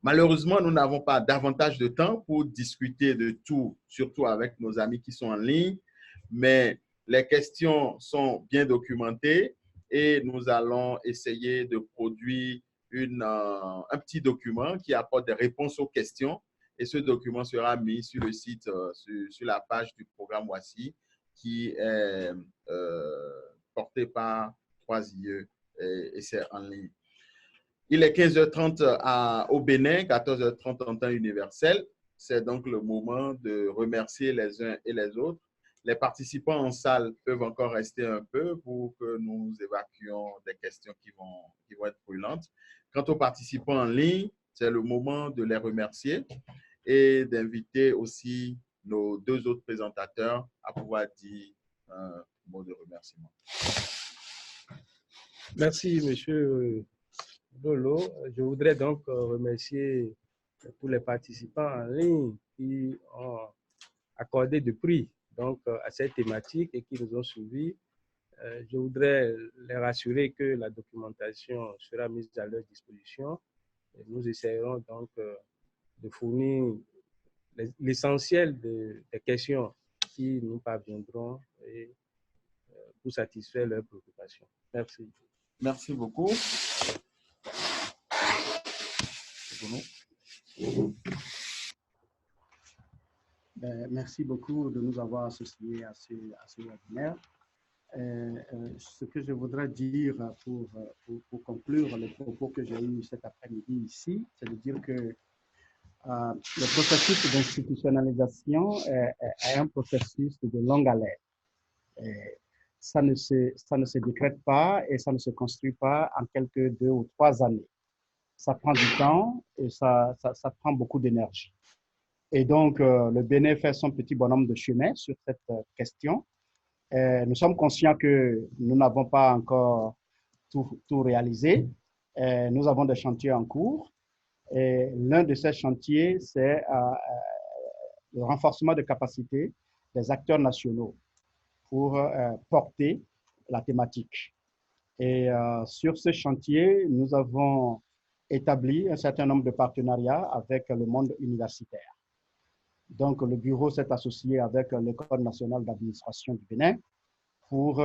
Malheureusement, nous n'avons pas davantage de temps pour discuter de tout, surtout avec nos amis qui sont en ligne, mais les questions sont bien documentées et nous allons essayer de produire un petit document qui apporte des réponses aux questions. Et ce document sera mis sur le site, sur la page du programme WASSI, qui est porté par 3IE et c'est en ligne. Il est 15h30 au Bénin, 14h30 en temps universel. C'est donc le moment de remercier les uns et les autres. Les participants en salle peuvent encore rester un peu pour que nous évacuions des questions qui vont être brûlantes. Quant aux participants en ligne, c'est le moment de les remercier et d'inviter aussi nos deux autres présentateurs à pouvoir dire un mot de remerciement. Merci, monsieur Lolo. Je voudrais donc remercier tous les participants en ligne qui ont accordé de prix donc, à cette thématique et qui nous ont suivis. Je voudrais les rassurer que la documentation sera mise à leur disposition. Et nous essayerons donc de fournir l'essentiel des questions qui nous parviendront et, pour satisfaire leurs préoccupations. Merci. Merci beaucoup. Merci beaucoup de nous avoir associés à ce webinaire. Ce que je voudrais dire pour conclure les propos que j'ai eus cet après-midi ici, c'est de dire que le processus d'institutionnalisation est un processus de longue haleine. Ça ne se décrète pas et ça ne se construit pas en quelques 2 ou 3 années. Ça prend du temps et ça prend beaucoup d'énergie. Et donc, le Bénin fait son petit bonhomme de chemin sur cette question. Nous sommes conscients que nous n'avons pas encore tout réalisé. Nous avons des chantiers en cours. L'un de ces chantiers, c'est le renforcement de capacités des acteurs nationaux pour porter la thématique. Et sur ce chantier, nous avons établi un certain nombre de partenariats avec le monde universitaire. Donc, le bureau s'est associé avec l'École nationale d'administration du Bénin pour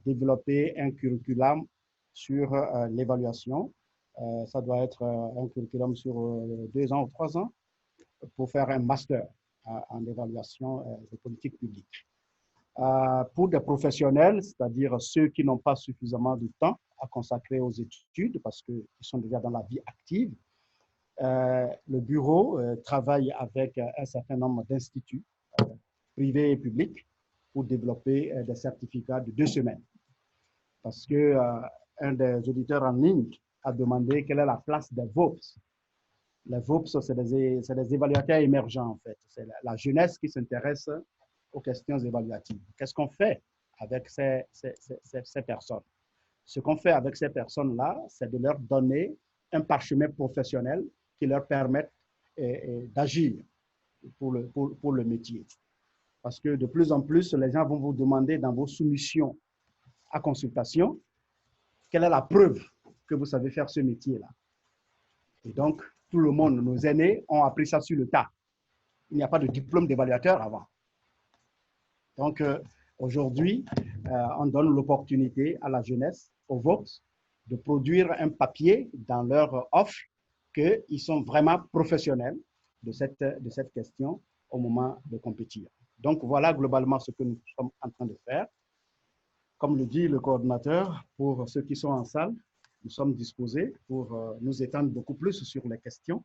développer un curriculum sur l'évaluation. Ça doit être un curriculum sur 2 ans ou 3 ans pour faire un master en évaluation de politique publique. Pour des professionnels, c'est-à-dire ceux qui n'ont pas suffisamment de temps à consacrer aux études parce qu'ils sont déjà dans la vie active, le bureau travaille avec un certain nombre d'instituts privés et publics pour développer des certificats de 2 semaines. Parce que un des auditeurs en ligne a demandé quelle est la place des VOPS. Les VOPS, c'est des évaluateurs émergents, en fait. C'est la jeunesse qui s'intéresse aux questions évaluatives. Qu'est-ce qu'on fait avec ces personnes? Ce qu'on fait avec ces personnes-là, c'est de leur donner un parchemin professionnel qui leur permette d'agir pour le métier. Parce que de plus en plus, les gens vont vous demander dans vos soumissions à consultation, quelle est la preuve que vous savez faire ce métier-là. Et donc, tout le monde, nos aînés, ont appris ça sur le tas. Il n'y a pas de diplôme d'évaluateur avant. Donc, aujourd'hui, on donne l'opportunité à la jeunesse, aux VOPS, de produire un papier dans leur offre qu'ils sont vraiment professionnels de cette question au moment de compétir. Donc, voilà globalement ce que nous sommes en train de faire. Comme le dit le coordinateur, pour ceux qui sont en salle, nous sommes disposés pour nous étendre beaucoup plus sur les questions.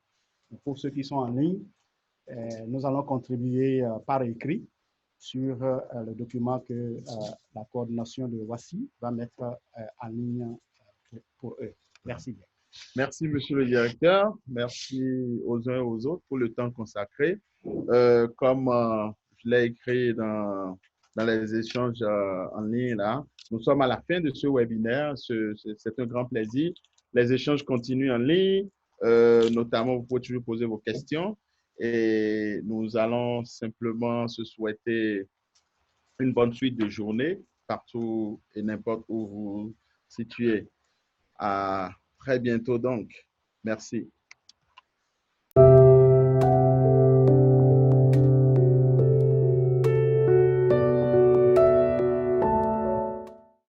Pour ceux qui sont en ligne, nous allons contribuer par écrit sur le document que la coordination de WASI va mettre en ligne pour eux. Merci bien. Merci, monsieur le directeur. Merci aux uns et aux autres pour le temps consacré. Comme je l'ai écrit dans les échanges en ligne, là, nous sommes à la fin de ce webinaire. C'est un grand plaisir. Les échanges continuent en ligne. Notamment, vous pouvez toujours poser vos questions. Et nous allons simplement se souhaiter une bonne suite de journée partout et n'importe où vous vous situez. À très bientôt donc. Merci.